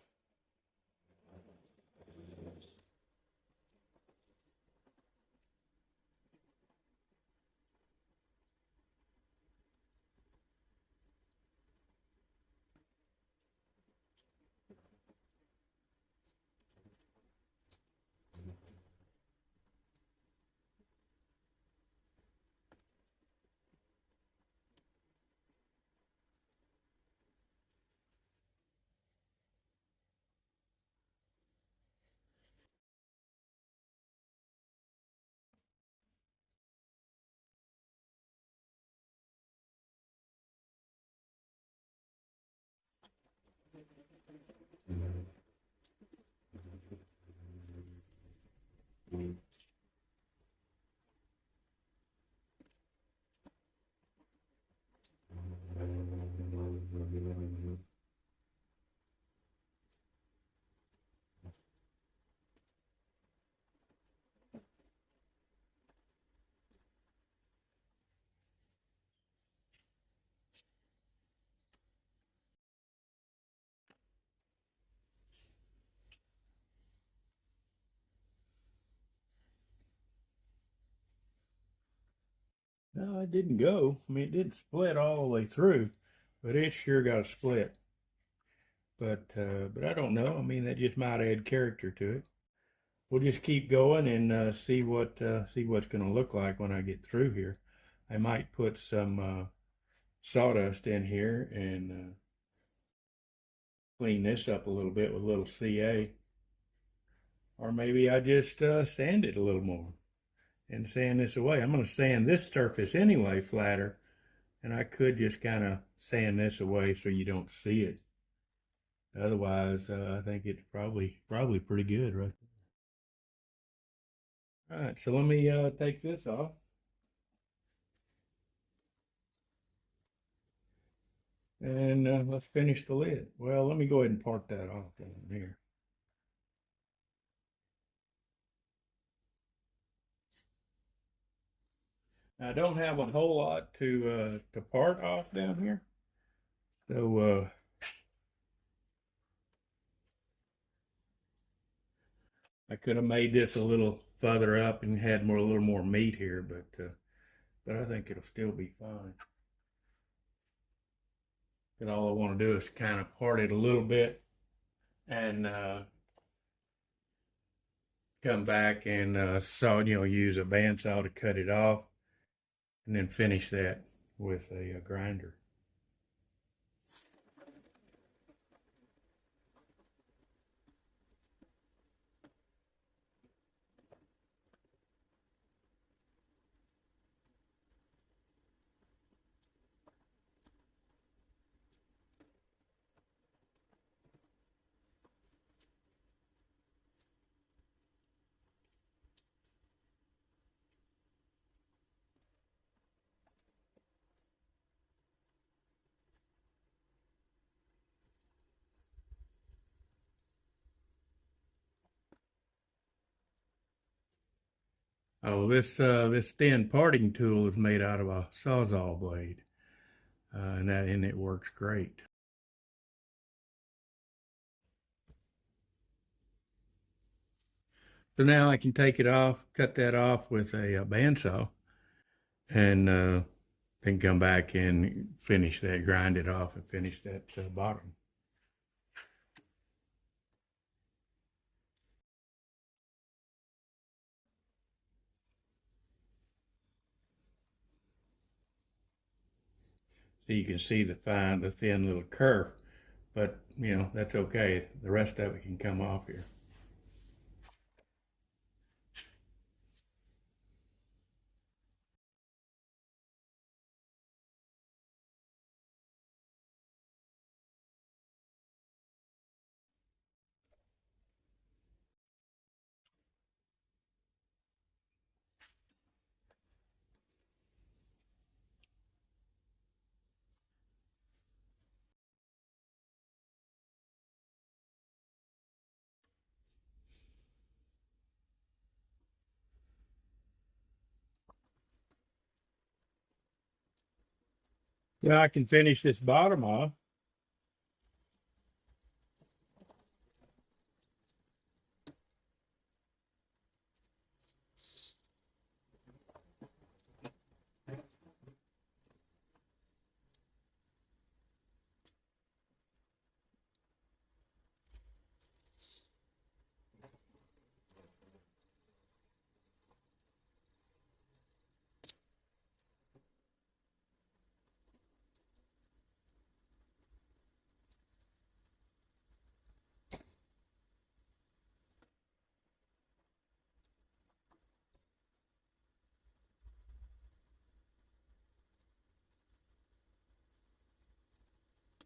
Speaker 1: No, it didn't go. I mean, it didn't split all the way through, but it sure got a split. But I don't know. I mean, that just might add character to it. We'll just keep going and see what's going to look like when I get through here. I might put some sawdust in here and clean this up a little bit with a little CA, or maybe I just sand it a little more and sand this away. I'm going to sand this surface anyway flatter, and I could just kind of sand this away so you don't see it. Otherwise, I think it's probably pretty good, right? All right, so let me take this off. And let's finish the lid. Well, let me go ahead and part that off down here. I don't have a whole lot to part off down here, so I could have made this a little further up and had a little more meat here, but I think it'll still be fine. And all I want to do is kind of part it a little bit and come back and use a bandsaw to cut it off, and then finish that with a grinder. Oh, this thin parting tool is made out of a Sawzall blade, and it works great. So now I can take it off, cut that off with a bandsaw, and then come back and finish that, grind it off, and finish that bottom. So you can see the thin little curve, but that's okay. The rest of it can come off here. Now I can finish this bottom off.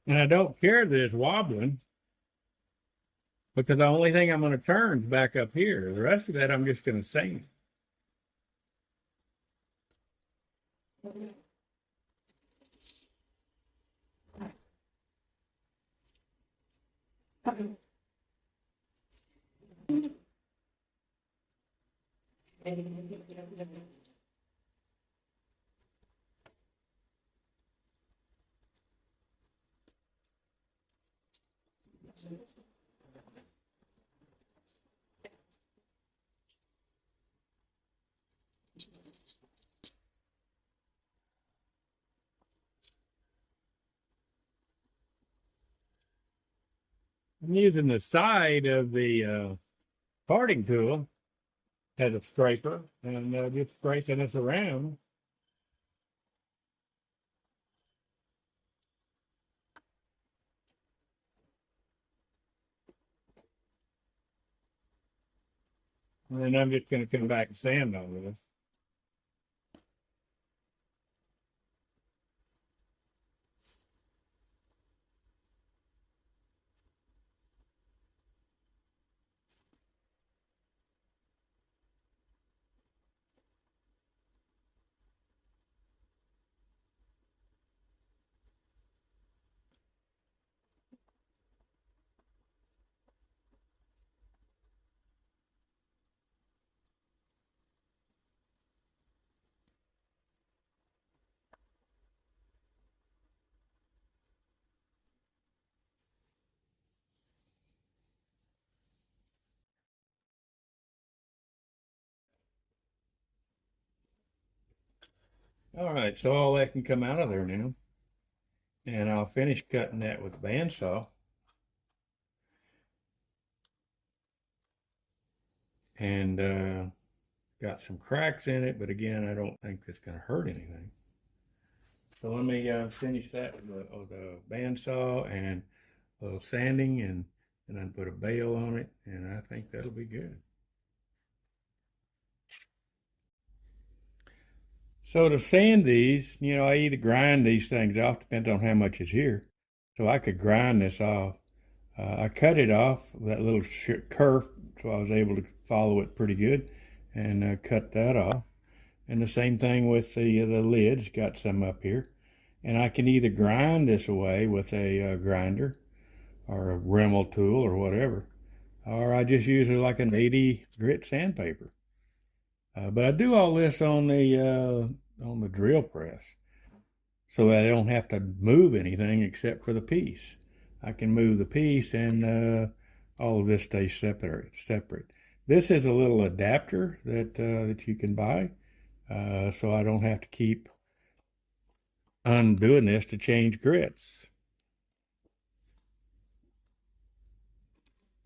Speaker 1: And I don't care that it's wobbling, because the only thing I'm going to turn is back up here. The rest of that I'm just going to sand. I'm using the side of the parting tool as a scraper, and just scraping this around. And then I'm just going to come back and sand over this. All right, so all that can come out of there now. And I'll finish cutting that with the bandsaw. And got some cracks in it, but again, I don't think that's going to hurt anything. So let me finish that with the bandsaw and a little sanding, and then put a bail on it, and I think that'll be good. So to sand these, I either grind these things off, depends on how much is here. So I could grind this off. I cut it off, that little curve, so I was able to follow it pretty good, and cut that off. And the same thing with the lids, got some up here. And I can either grind this away with a grinder or a Dremel tool or whatever, or I just use it like an 80 grit sandpaper. But I do all this on the drill press, so that I don't have to move anything except for the piece. I can move the piece, and all of this stays separate. This is a little adapter that you can buy, so I don't have to keep undoing this to change grits.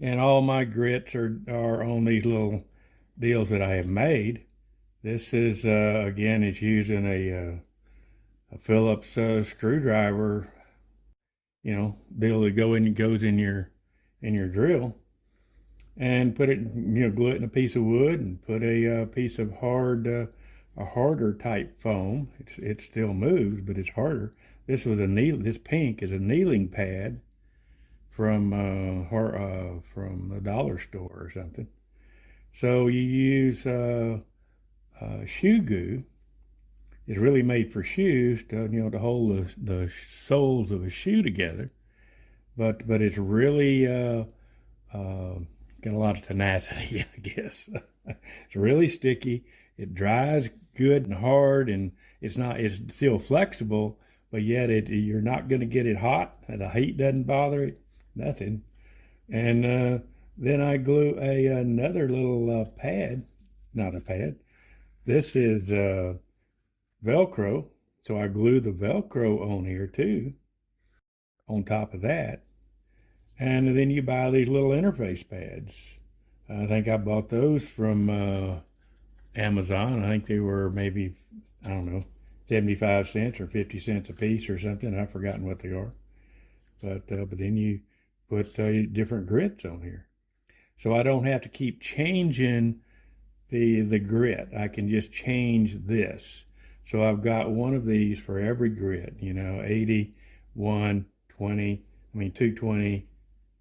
Speaker 1: And all my grits are on these little deals that I have made. This is again, it's using a Phillips screwdriver, deal that goes in your drill, and put it, glue it in a piece of wood and put a piece of a harder type foam. It still moves, but it's harder. This pink is a kneeling pad from the dollar store or something. So you use shoe goo. It's really made for shoes to hold the soles of a shoe together. But it's really got a lot of tenacity, I guess. It's really sticky. It dries good and hard, and it's still flexible, but yet you're not going to get it hot. The heat doesn't bother it, nothing. And then I glue another little pad, not a pad. This is Velcro, so I glue the Velcro on here too, on top of that. And then you buy these little interface pads. I think I bought those from Amazon. I think they were maybe, I don't know, 75 cents or 50 cents a piece or something. I've forgotten what they are. But then you put different grits on here. So I don't have to keep changing the grit. I can just change this. So I've got one of these for every grit, 80, 220,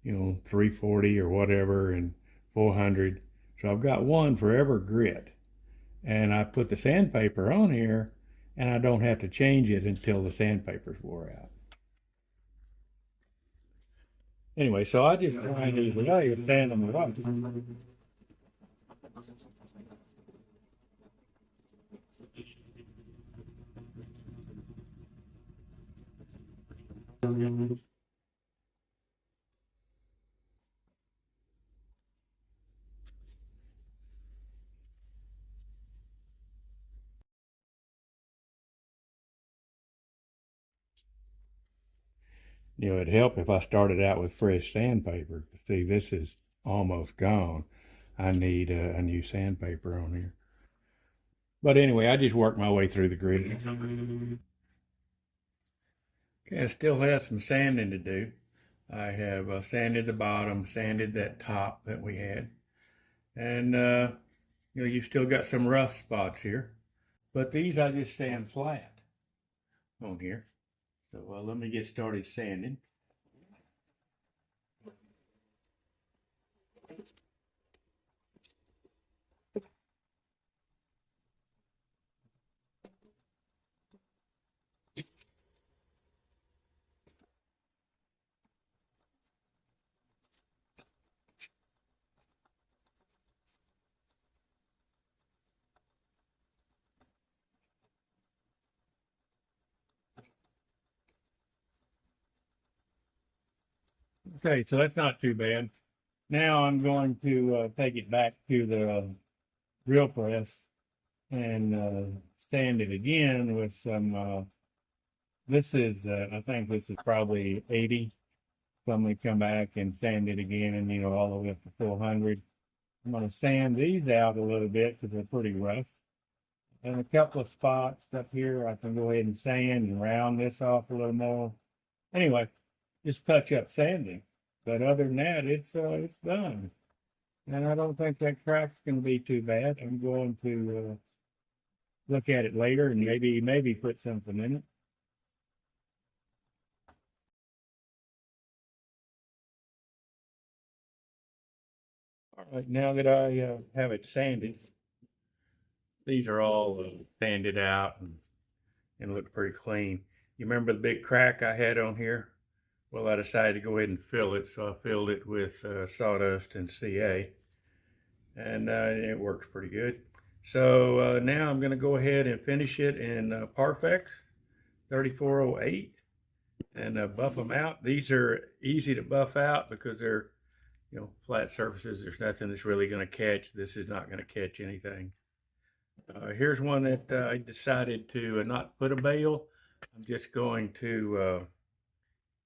Speaker 1: 340 or whatever, and 400. So I've got one for every grit. And I put the sandpaper on here, and I don't have to change it until the sandpaper's wore out. Anyway, so I just try and stand them right. It'd help if I started out with fresh sandpaper. See, this is almost gone. I need a new sandpaper on here. But anyway, I just worked my way through the grid. Okay, I still have some sanding to do. I have sanded the bottom, sanded that top that we had. And, you've still got some rough spots here. But these I just sand flat on here. So let me get started sanding. Okay, so that's not too bad. Now I'm going to take it back to the drill press and sand it again with some, I think this is probably 80. So I'm going to come back and sand it again, and all the way up to 400. I'm going to sand these out a little bit because they're pretty rough. And a couple of spots up here, I can go ahead and sand and round this off a little more. Anyway, just touch up sanding. But other than that, it's done. And I don't think that crack's going to be too bad. I'm going to look at it later and maybe put something in it. All right, now that I have it sanded, these are all sanded out and look pretty clean. You remember the big crack I had on here? Well, I decided to go ahead and fill it, so I filled it with sawdust and CA, and it works pretty good. So now I'm going to go ahead and finish it in Parfex 3408 and buff them out. These are easy to buff out because they're, flat surfaces. There's nothing that's really going to catch. This is not going to catch anything. Here's one that I decided to not put a bail. I'm just going to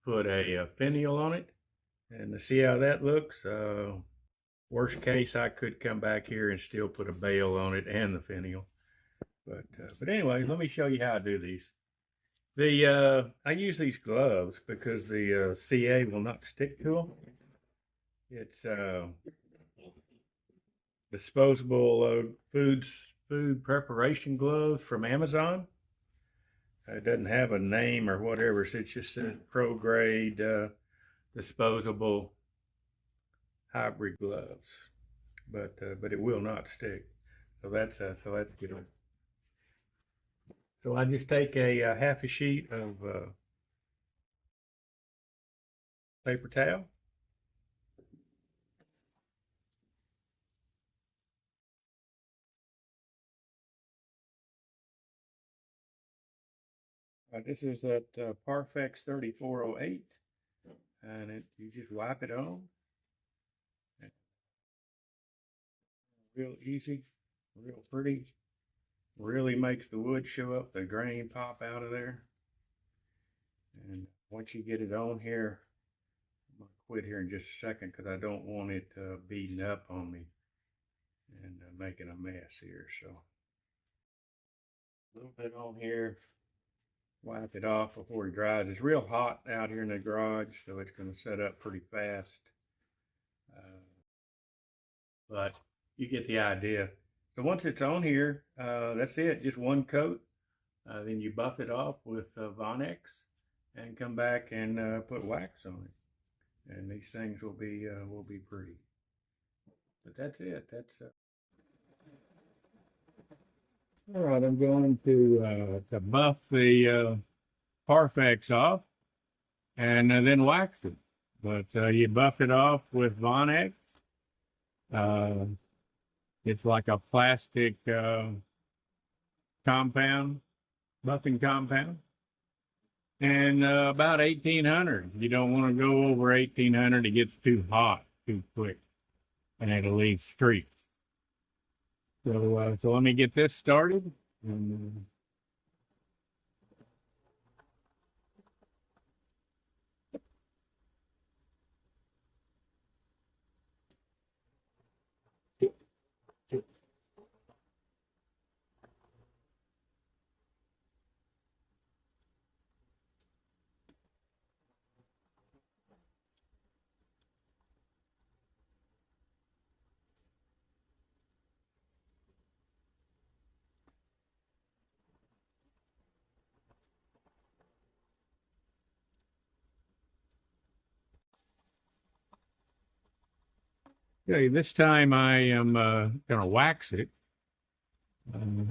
Speaker 1: put a finial on it and to see how that looks. Worst case, I could come back here and still put a bail on it and the finial. But anyway, let me show you how I do these. I use these gloves because the CA will not stick to them. It's disposable food preparation gloves from Amazon. It doesn't have a name or whatever, so it's just a pro grade disposable hybrid gloves, but it will not stick. So that's good. So I just take a half a sheet of paper towel. This is that Parfex 3408, and you just wipe it on. Real easy, real pretty. Really makes the wood show up, the grain pop out of there. And once you get it on here, I'm going to quit here in just a second because I don't want it beating up on me and making a mess here. So a little bit on here, wipe it off before it dries. It's real hot out here in the garage, so it's going to set up pretty fast. But you get the idea. So once it's on here, that's it, just one coat. Then you buff it off with Vonex and come back and put wax on it. And these things will be pretty. But that's it. All right, I'm going to buff the Parfex off and then wax it. But you buff it off with Vonex. It's like a plastic compound, buffing compound. And about 1800. You don't want to go over 1800. It gets too hot too quick and it'll leave streaks. So let me get this started. And, Okay, this time I am going to wax it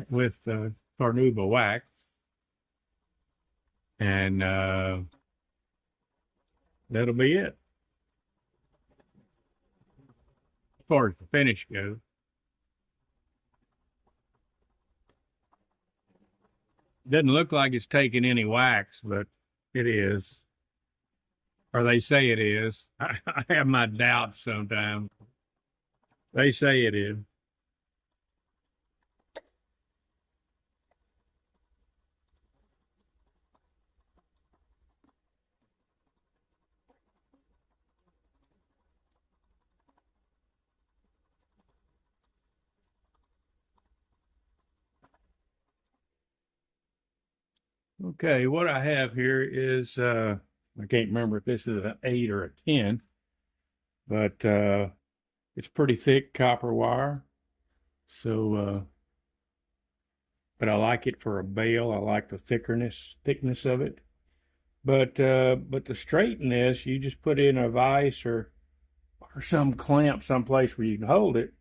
Speaker 1: with Carnauba wax. And that'll be it. As far as the finish goes. Doesn't look like it's taking any wax, but it is. Or they say it is. I have my doubts sometimes. They say it is. Okay, what I have here is, I can't remember if this is an 8 or a 10, but it's pretty thick copper wire. So, but I like it for a bale. I like the thickness of it. But to straighten this, you just put in a vise or some clamp someplace where you can hold it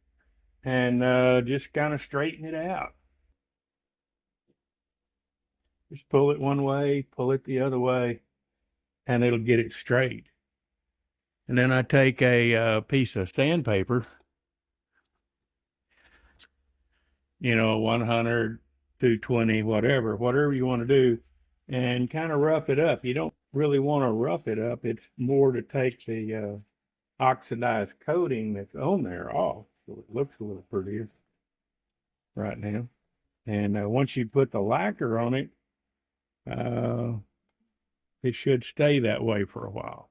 Speaker 1: and just kind of straighten it out. Just pull it one way, pull it the other way, and it'll get it straight. And then I take a piece of sandpaper 100, 220, whatever you want to do, and kind of rough it up. You don't really want to rough it up. It's more to take the oxidized coating that's on there off, so it looks a little prettier right now. And once you put the lacquer on it, uh, it should stay that way for a while,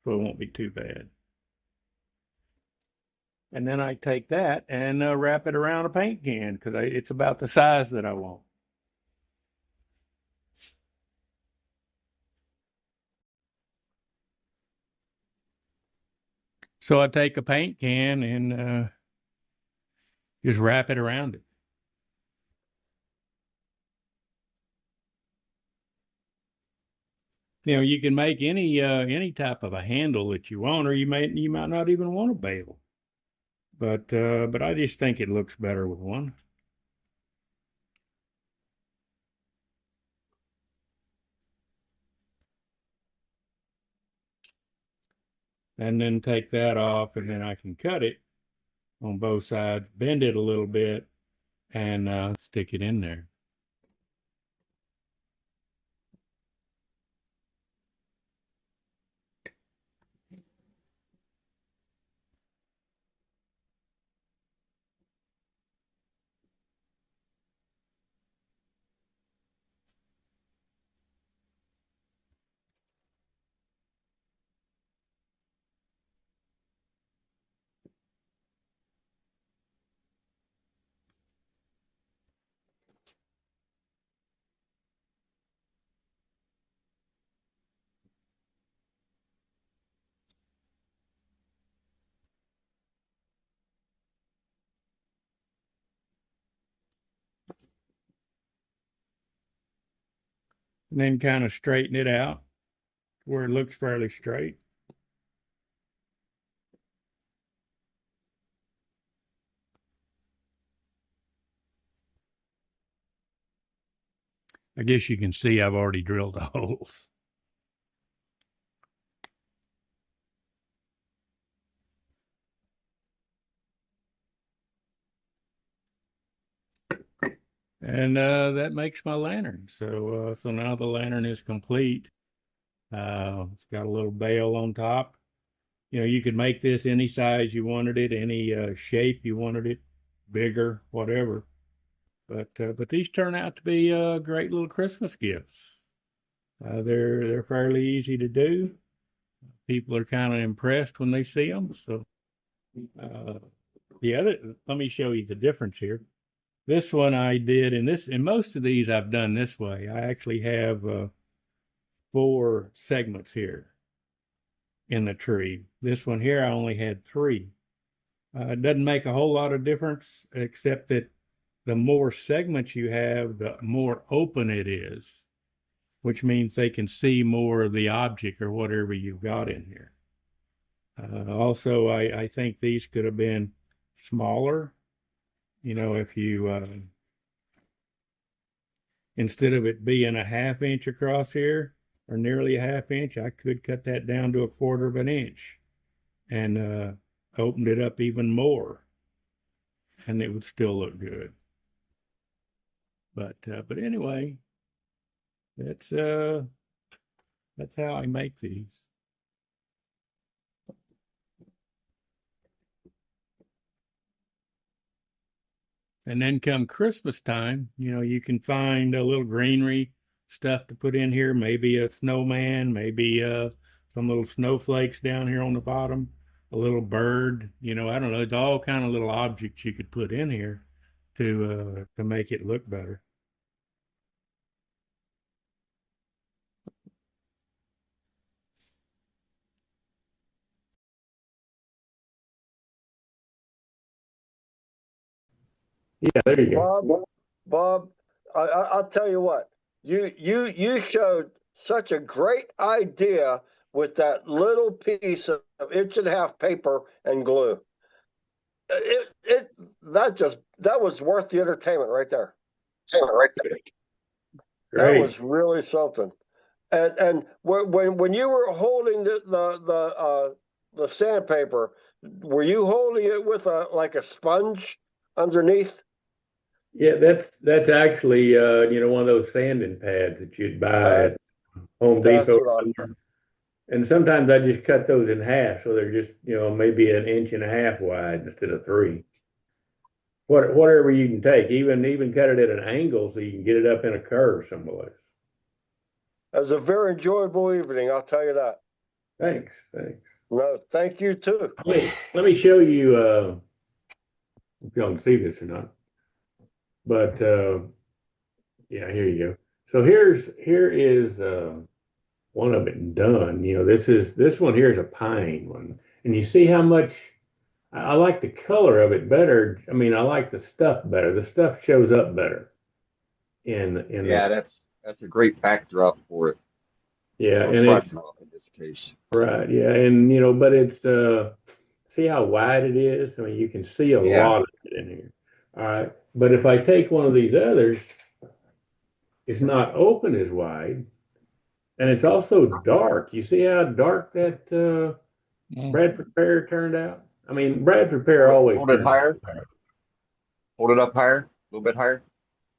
Speaker 1: so it won't be too bad. And then I take that and wrap it around a paint can because it's about the size that I want. So I take a paint can and just wrap it around it. You can make any type of a handle that you want, or you might not even want a bail. But I just think it looks better with one. And then take that off, and then I can cut it on both sides, bend it a little bit, and stick it in there. And then kind of straighten it out where it looks fairly straight. I guess you can see I've already drilled the holes. And that makes my lantern. So now the lantern is complete. It's got a little bail on top. You could make this any size you wanted it, any shape you wanted it, bigger, whatever. But these turn out to be great little Christmas gifts. They're fairly easy to do. People are kind of impressed when they see them. So let me show you the difference here. This one I did, and most of these I've done this way. I actually have 4 segments here in the tree. This one here, I only had 3. It doesn't make a whole lot of difference, except that the more segments you have, the more open it is, which means they can see more of the object or whatever you've got in here. Also, I think these could have been smaller. If you, instead of it being a 1/2 inch across here, or nearly a 1/2 inch, I could cut that down to a 1/4 of an inch and opened it up even more, and it would still look good. But anyway, that's how I make these. And then come Christmas time, you can find a little greenery stuff to put in here, maybe a snowman, maybe some little snowflakes down here on the bottom, a little bird, I don't know. It's all kind of little objects you could put in here to make it look better. Yeah, there you go.
Speaker 2: Bob, I'll tell you what. You showed such a great idea with that little piece of 1.5 inch paper and glue. That was worth the entertainment right there.
Speaker 1: Great.
Speaker 2: That was really something. And when you were holding the sandpaper, were you holding it with like a sponge underneath?
Speaker 1: Yeah, that's actually one of those sanding pads that you'd buy
Speaker 2: Uh,
Speaker 1: at Home
Speaker 2: that's
Speaker 1: Depot.
Speaker 2: what I.
Speaker 1: And sometimes I just cut those in half, so they're just maybe an inch and a half wide instead of three. Whatever you can take, even cut it at an angle so you can get it up in a curve someplace.
Speaker 2: It was a very enjoyable evening. I'll tell you that.
Speaker 1: Thanks, thanks.
Speaker 2: No, thank you too.
Speaker 1: Let me show you if y'all can see this or not. But yeah, here you go. So here is one of it done. This one here is a pine one, and you see how much I like the color of it better. I mean, I like the stuff better. The stuff shows up better in
Speaker 3: Yeah,
Speaker 1: the
Speaker 3: that's a great backdrop for it,
Speaker 1: yeah,
Speaker 3: or
Speaker 1: and it's
Speaker 3: front drop in this case.
Speaker 1: right, yeah, and but it's see how wide it is. I mean, you can see a
Speaker 3: Yeah,
Speaker 1: lot of it in here. All right, but if I take one of these others, it's not open as wide, and it's also dark. You see how dark that Bradford pear turned out? I mean, Bradford pear always
Speaker 3: hold it
Speaker 1: turns
Speaker 3: higher,
Speaker 1: out dark.
Speaker 3: hold it up higher, a little bit higher.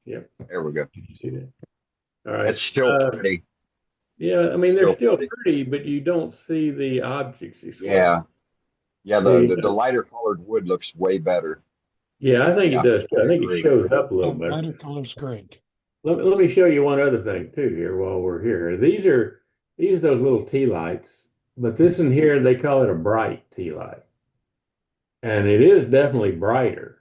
Speaker 1: Yep.
Speaker 3: There we go.
Speaker 1: Did you see that? All right.
Speaker 3: That's still pretty.
Speaker 1: Yeah, I mean, they're
Speaker 3: Still
Speaker 1: still
Speaker 3: pretty.
Speaker 1: pretty, but you don't see the objects as well.
Speaker 3: Yeah, yeah. The,
Speaker 1: The
Speaker 3: the the lighter colored wood looks way better.
Speaker 1: Yeah, I think it
Speaker 3: Yeah,
Speaker 1: does too. I
Speaker 3: I
Speaker 1: think it
Speaker 3: agree.
Speaker 1: shows up a little better.
Speaker 4: Lighter color's great.
Speaker 1: Let me show you one other thing too here while we're here. These are those little tea lights, but this in here they call it a bright tea light, and it is definitely brighter.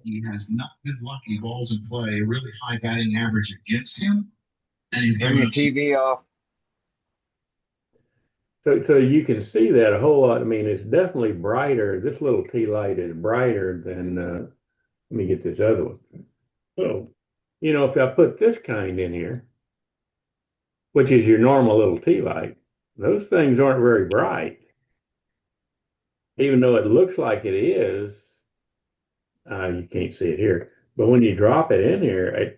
Speaker 4: He has not been lucky balls in play, really high batting average against him. And he's
Speaker 3: Turn
Speaker 4: given
Speaker 3: your
Speaker 4: up some
Speaker 3: TV off.
Speaker 1: So you can see that a whole lot. I mean, it's definitely brighter. This little tea light is brighter than. Let me get this other one. So, if I put this kind in here, which is your normal little tea light, those things aren't very bright. Even though it looks like it is, you can't see it here. But when you drop it in here,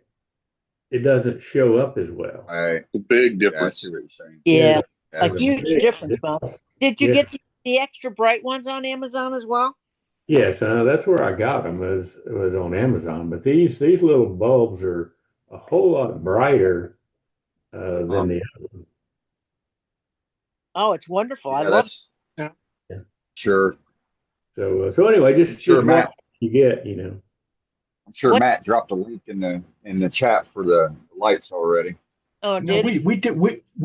Speaker 1: it doesn't show up as well.
Speaker 3: All right.
Speaker 5: A big
Speaker 3: Yeah, I
Speaker 5: difference.
Speaker 3: see what you're saying.
Speaker 6: Yeah, a
Speaker 3: That's,
Speaker 1: There's a
Speaker 6: huge
Speaker 1: big
Speaker 6: difference, Bob. Did you
Speaker 1: Yeah.
Speaker 6: get the extra bright ones on Amazon as well?
Speaker 1: Yes, that's where I got them was on Amazon. But these little bulbs are a whole lot brighter than the
Speaker 6: Oh, it's wonderful. I
Speaker 3: yeah,
Speaker 6: love
Speaker 3: that's
Speaker 6: it.
Speaker 1: Yeah.
Speaker 3: sure.
Speaker 1: So anyway,
Speaker 3: I'm
Speaker 1: just
Speaker 3: sure
Speaker 1: watch
Speaker 3: Matt.
Speaker 1: what you get.
Speaker 3: I'm sure
Speaker 6: What?
Speaker 3: Matt dropped a link in the chat for the lights already.
Speaker 6: Oh,
Speaker 4: No,
Speaker 6: did
Speaker 4: we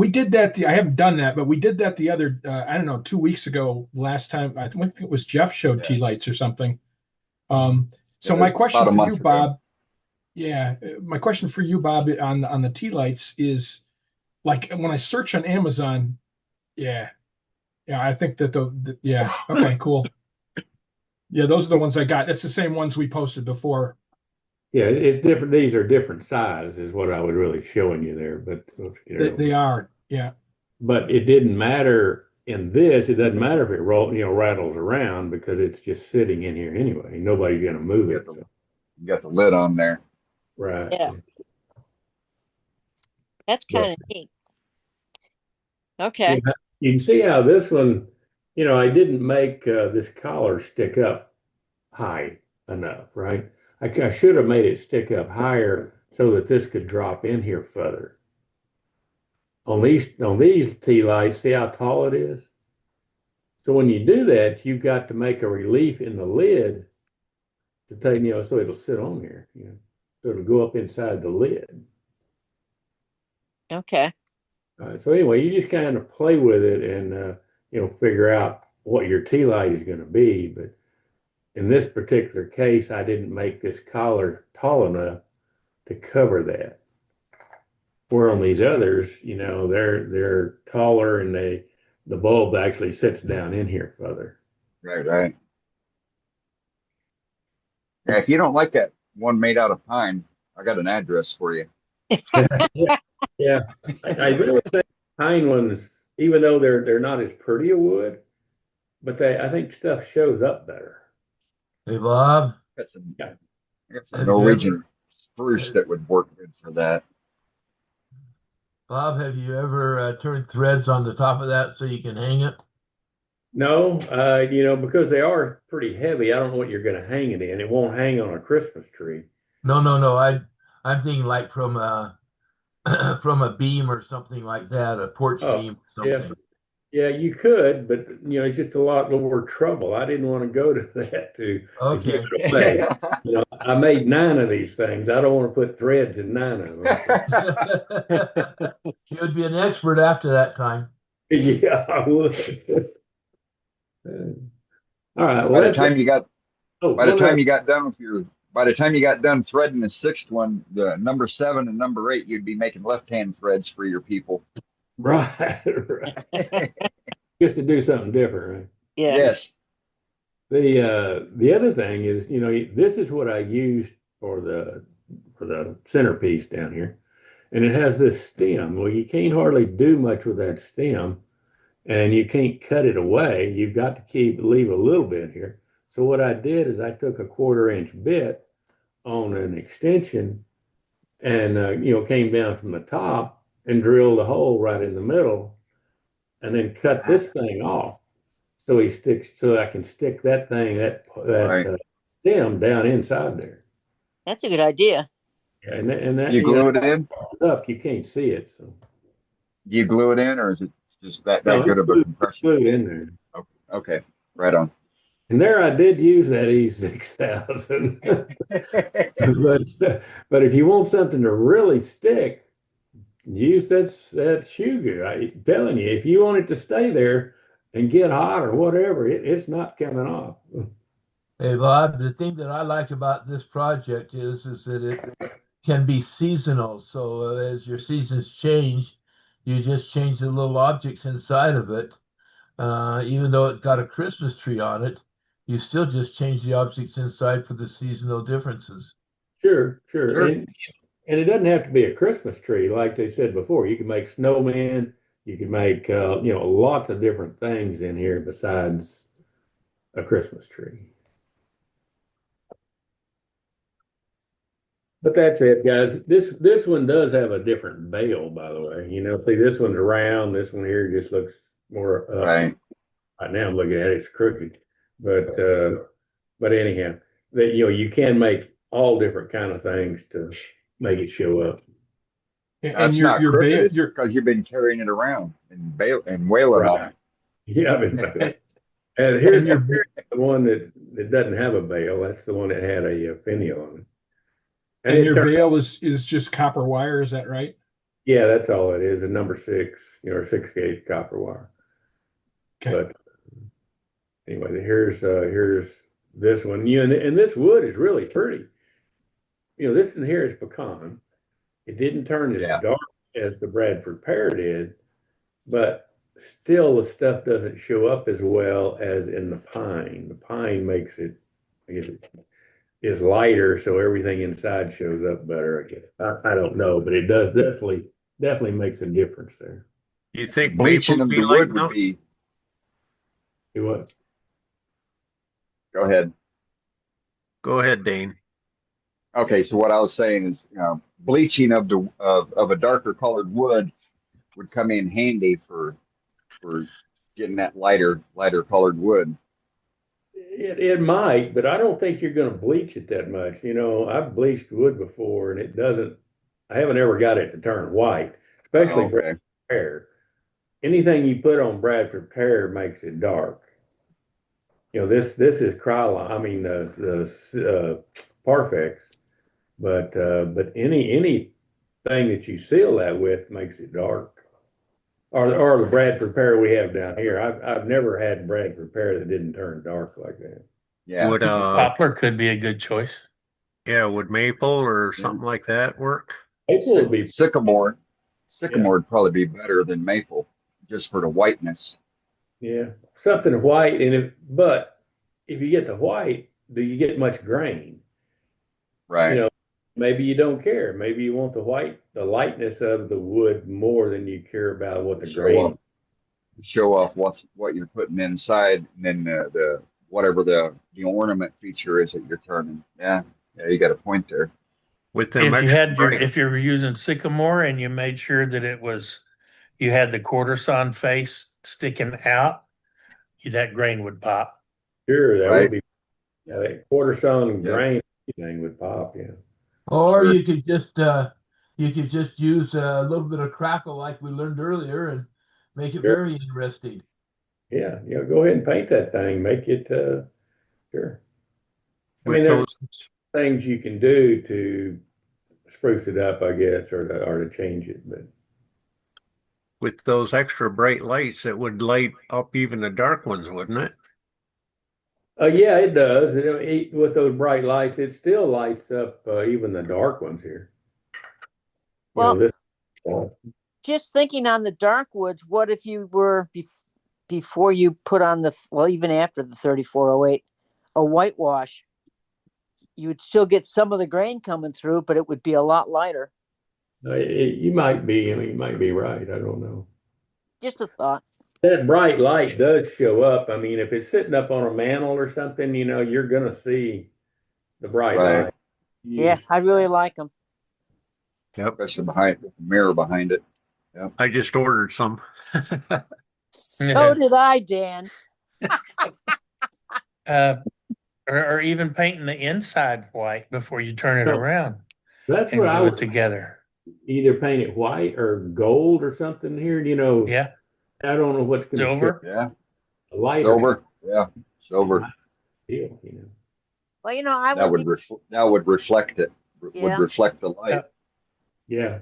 Speaker 4: did that. I haven't done that, but we did that the other I don't know 2 weeks ago. Last time I think it was Jeff showed
Speaker 3: Yeah.
Speaker 4: tea lights or something. So
Speaker 3: Yeah,
Speaker 4: my
Speaker 3: it was
Speaker 4: question
Speaker 3: about a
Speaker 4: for
Speaker 3: month
Speaker 4: you,
Speaker 3: ago.
Speaker 4: Bob. Yeah, my question for you, Bob, on the tea lights is like when I search on Amazon. Yeah, yeah, I think that yeah. Okay, cool. Yeah, those are the ones I got. That's the same ones we posted before.
Speaker 1: Yeah, it's different. These are different size, is what I was really showing you there. But
Speaker 4: They are. Yeah.
Speaker 1: but it didn't matter in this. It doesn't matter if it rattles around because it's just sitting in here anyway. Nobody's going to move
Speaker 3: You
Speaker 1: it.
Speaker 3: got the,
Speaker 1: So,
Speaker 3: you got the lid on there.
Speaker 1: right.
Speaker 6: Yeah. That's
Speaker 1: But
Speaker 6: kind of neat. Okay.
Speaker 1: yeah, you can see how this one. I didn't make this collar stick up high enough, right? I should have made it stick up higher so that this could drop in here further. On these tea lights, see how tall it is? So when you do that, you've got to make a relief in the lid to take, so it'll sit on here. So it'll go up inside the lid.
Speaker 6: Okay.
Speaker 1: So anyway, you just kind of play with it and figure out what your tea light is going to be. But in this particular case, I didn't make this collar tall enough to cover that. Where on these others, they're taller and the bulb actually sits down in here further.
Speaker 3: Right, right. Yeah, if you don't like that one made out of pine, I got an address for you.
Speaker 1: Yeah, yeah. I really think pine ones, even though they're not as pretty a wood, but I think stuff shows up better.
Speaker 7: Hey, Bob,
Speaker 1: Yeah.
Speaker 3: I got some
Speaker 7: have you
Speaker 3: Norwegian
Speaker 7: ever,
Speaker 3: spruce that would work good for that.
Speaker 7: Bob, have you ever turned threads on the top of that so you can hang it?
Speaker 1: No, because they are pretty heavy. I don't know what you're going to hang it in. It won't hang on a Christmas tree.
Speaker 7: No. I'm thinking like from a from a beam or something like that, a porch
Speaker 1: Oh,
Speaker 7: beam or
Speaker 1: yeah.
Speaker 7: something.
Speaker 1: Yeah, you could, but it's just a lot more trouble. I didn't want to go to that to give
Speaker 7: Okay.
Speaker 1: it away. I made 9 of these things. I don't want to put threads in 9 of them.
Speaker 7: She would be an expert after that time.
Speaker 1: Yeah, I would. All right. Well,
Speaker 3: By the
Speaker 1: that's it.
Speaker 3: time you got
Speaker 1: Oh,
Speaker 3: by the
Speaker 1: one
Speaker 3: time
Speaker 1: other.
Speaker 3: you got done with your by the time you got done threading the sixth one, the number 7 and number 8, you'd be making left-hand threads for your people.
Speaker 1: Right, right. Just to do something different, right?
Speaker 6: Yeah.
Speaker 3: Yes.
Speaker 1: The other thing is, this is what I used for the centerpiece down here, and it has this stem. Well, you can't hardly do much with that stem, and you can't cut it away. You've got to leave a little bit here. So what I did is I took a 1/4 inch bit on an extension, and came down from the top and drilled a hole right in the middle, and then cut this thing off. So I can stick that
Speaker 3: Right.
Speaker 1: stem down inside there.
Speaker 6: That's a good idea.
Speaker 1: And
Speaker 3: You glue it in?
Speaker 1: stuff you can't see it. So
Speaker 3: You glue it in, or is it just
Speaker 1: no,
Speaker 3: that good of a
Speaker 1: it's
Speaker 3: compression?
Speaker 1: glued in there.
Speaker 3: Okay. Right on.
Speaker 1: And there I did use that E6000. But if you want something to really stick, use that shoe goo. I'm telling you, if you want it to stay there and get hot or whatever, it's not coming off.
Speaker 7: Hey, Bob, the thing that I like about this project is that it can be seasonal. So as your seasons change, you just change the little objects inside of it. Even though it's got a Christmas tree on it, you still just change the objects inside for the seasonal differences.
Speaker 1: Sure, sure.
Speaker 3: Sure.
Speaker 1: And it doesn't have to be a Christmas tree, like they said before. You can make snowmen. You can make lots of different things in here besides a Christmas tree. But that's it, guys. This one does have a different bail, by the way. See, this one's round. This one here just looks more up.
Speaker 3: Right.
Speaker 1: Right now, I'm looking at it; it's crooked. But anyhow, that you can make all different kind of things to make it show up.
Speaker 4: And
Speaker 3: That's not
Speaker 4: your
Speaker 3: crooked.
Speaker 4: bail,
Speaker 3: It's because you've been carrying it around and wailing on
Speaker 1: Right. Yeah,
Speaker 3: it.
Speaker 1: and
Speaker 4: and your
Speaker 1: here's the one that doesn't have a bail. That's the one that had a finial on it. And
Speaker 4: and
Speaker 1: it
Speaker 4: your
Speaker 1: turned,
Speaker 4: bail is just copper wire, is that right?
Speaker 1: yeah, that's all it is, a number 6, or 6 gauge copper wire.
Speaker 4: Okay.
Speaker 1: But anyway, here's this one. And this wood is really pretty. This in here is pecan. It didn't turn as
Speaker 3: Yeah.
Speaker 1: dark as the Bradford pear did, but still the stuff doesn't show up as well as in the pine. The pine makes it, I guess it is lighter, so everything inside shows up better. I guess I don't know, but it does definitely makes a difference there.
Speaker 5: You think maple
Speaker 3: Bleaching
Speaker 5: would
Speaker 3: of
Speaker 5: be
Speaker 3: the
Speaker 5: like
Speaker 3: wood would
Speaker 5: enough?
Speaker 3: be.
Speaker 1: Do what?
Speaker 3: Go ahead.
Speaker 5: Go ahead, Dane.
Speaker 3: Okay, so what I was saying is, bleaching of a darker colored wood would come in handy for getting that lighter colored wood.
Speaker 1: It might, but I don't think you're going to bleach it that much. I've bleached wood before, and it doesn't. I haven't ever got it to turn white, especially
Speaker 3: Oh,
Speaker 1: Bradford
Speaker 3: okay.
Speaker 1: pear. Anything you put on Bradford pear makes it dark. This is Krylon. I mean, the Parfex, but anything that you seal that with makes it dark. Or the Bradford pear we have down here. I've never had Bradford pear that didn't turn dark like that.
Speaker 3: Yeah.
Speaker 5: Would
Speaker 8: Poplar could be a good choice.
Speaker 5: yeah, would maple or
Speaker 3: Yeah.
Speaker 5: something like that work?
Speaker 1: Maple would be,
Speaker 3: Sycamore
Speaker 1: yeah,
Speaker 3: would probably be better than maple, just for the whiteness.
Speaker 1: yeah, something white. But if you get the white, do you get much grain? You
Speaker 3: Right.
Speaker 1: know, maybe you don't care. Maybe you want the lightness of the wood more than you care about what the
Speaker 3: Show off
Speaker 1: grain.
Speaker 3: what you're putting inside, and then the whatever the ornament feature is that you're turning. Yeah. Yeah, you got a point there.
Speaker 5: With them extra bright,
Speaker 8: If you were using sycamore and you made sure that you had the quarter sawn face sticking out, that grain would pop.
Speaker 1: Sure, that would
Speaker 3: Right.
Speaker 1: be, that quarter sawn
Speaker 3: Yeah.
Speaker 1: grain thing would pop. Yeah.
Speaker 7: Or
Speaker 3: Sure.
Speaker 7: you could just use a little bit of crackle like we learned earlier and make it
Speaker 1: Sure.
Speaker 7: very interesting.
Speaker 1: Yeah, go ahead and paint that thing. Make it sure. I mean,
Speaker 5: With
Speaker 1: there's
Speaker 5: those
Speaker 1: things you can do to spruce it up, I guess, or to change it. But
Speaker 5: with those extra bright lights, it would light up even the dark ones, wouldn't it?
Speaker 1: yeah, it does. With those bright lights, it still lights up even the dark ones here.
Speaker 6: Well,
Speaker 1: This.
Speaker 6: just thinking on the dark woods, what if you were before you put on even after the 3408, a whitewash? You would still get some of the grain coming through, but it would be a lot lighter.
Speaker 1: You might be. I mean, you might be right. I don't know.
Speaker 6: Just a thought.
Speaker 1: That bright light does show up. I mean, if it's sitting up on a mantle or something, you're gonna see the bright
Speaker 3: Right.
Speaker 1: light.
Speaker 6: Yeah, I really like them.
Speaker 5: Yep.
Speaker 3: Especially behind with the mirror behind it. Yep.
Speaker 5: I just ordered some.
Speaker 6: So did I, Dan.
Speaker 8: Or even painting the inside white before you turn it around
Speaker 1: That's
Speaker 8: and
Speaker 1: what I
Speaker 8: glue it
Speaker 1: would
Speaker 8: together.
Speaker 1: either paint it white or gold or something here.
Speaker 8: Yeah,
Speaker 1: I don't know what's going to show.
Speaker 8: silver.
Speaker 3: Yeah.
Speaker 1: A lighter
Speaker 3: Silver. Yeah. Silver.
Speaker 1: deal.
Speaker 6: Well, I
Speaker 3: That
Speaker 6: was.
Speaker 3: would reflect it.
Speaker 6: Yeah.
Speaker 3: Would reflect the light.
Speaker 1: Yeah.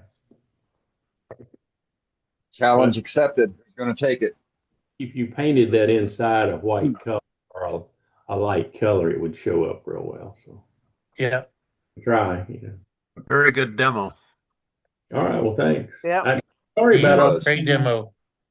Speaker 3: Challenge accepted. Who's going to take it?
Speaker 1: If you painted that inside a white color or a light color, it would show up real well. So
Speaker 8: Yeah.
Speaker 1: try.
Speaker 5: Very good demo.
Speaker 1: All right. Well, thanks.
Speaker 6: Yeah.
Speaker 1: Sorry
Speaker 8: Yeah,
Speaker 1: about all
Speaker 3: Was.
Speaker 8: great demo.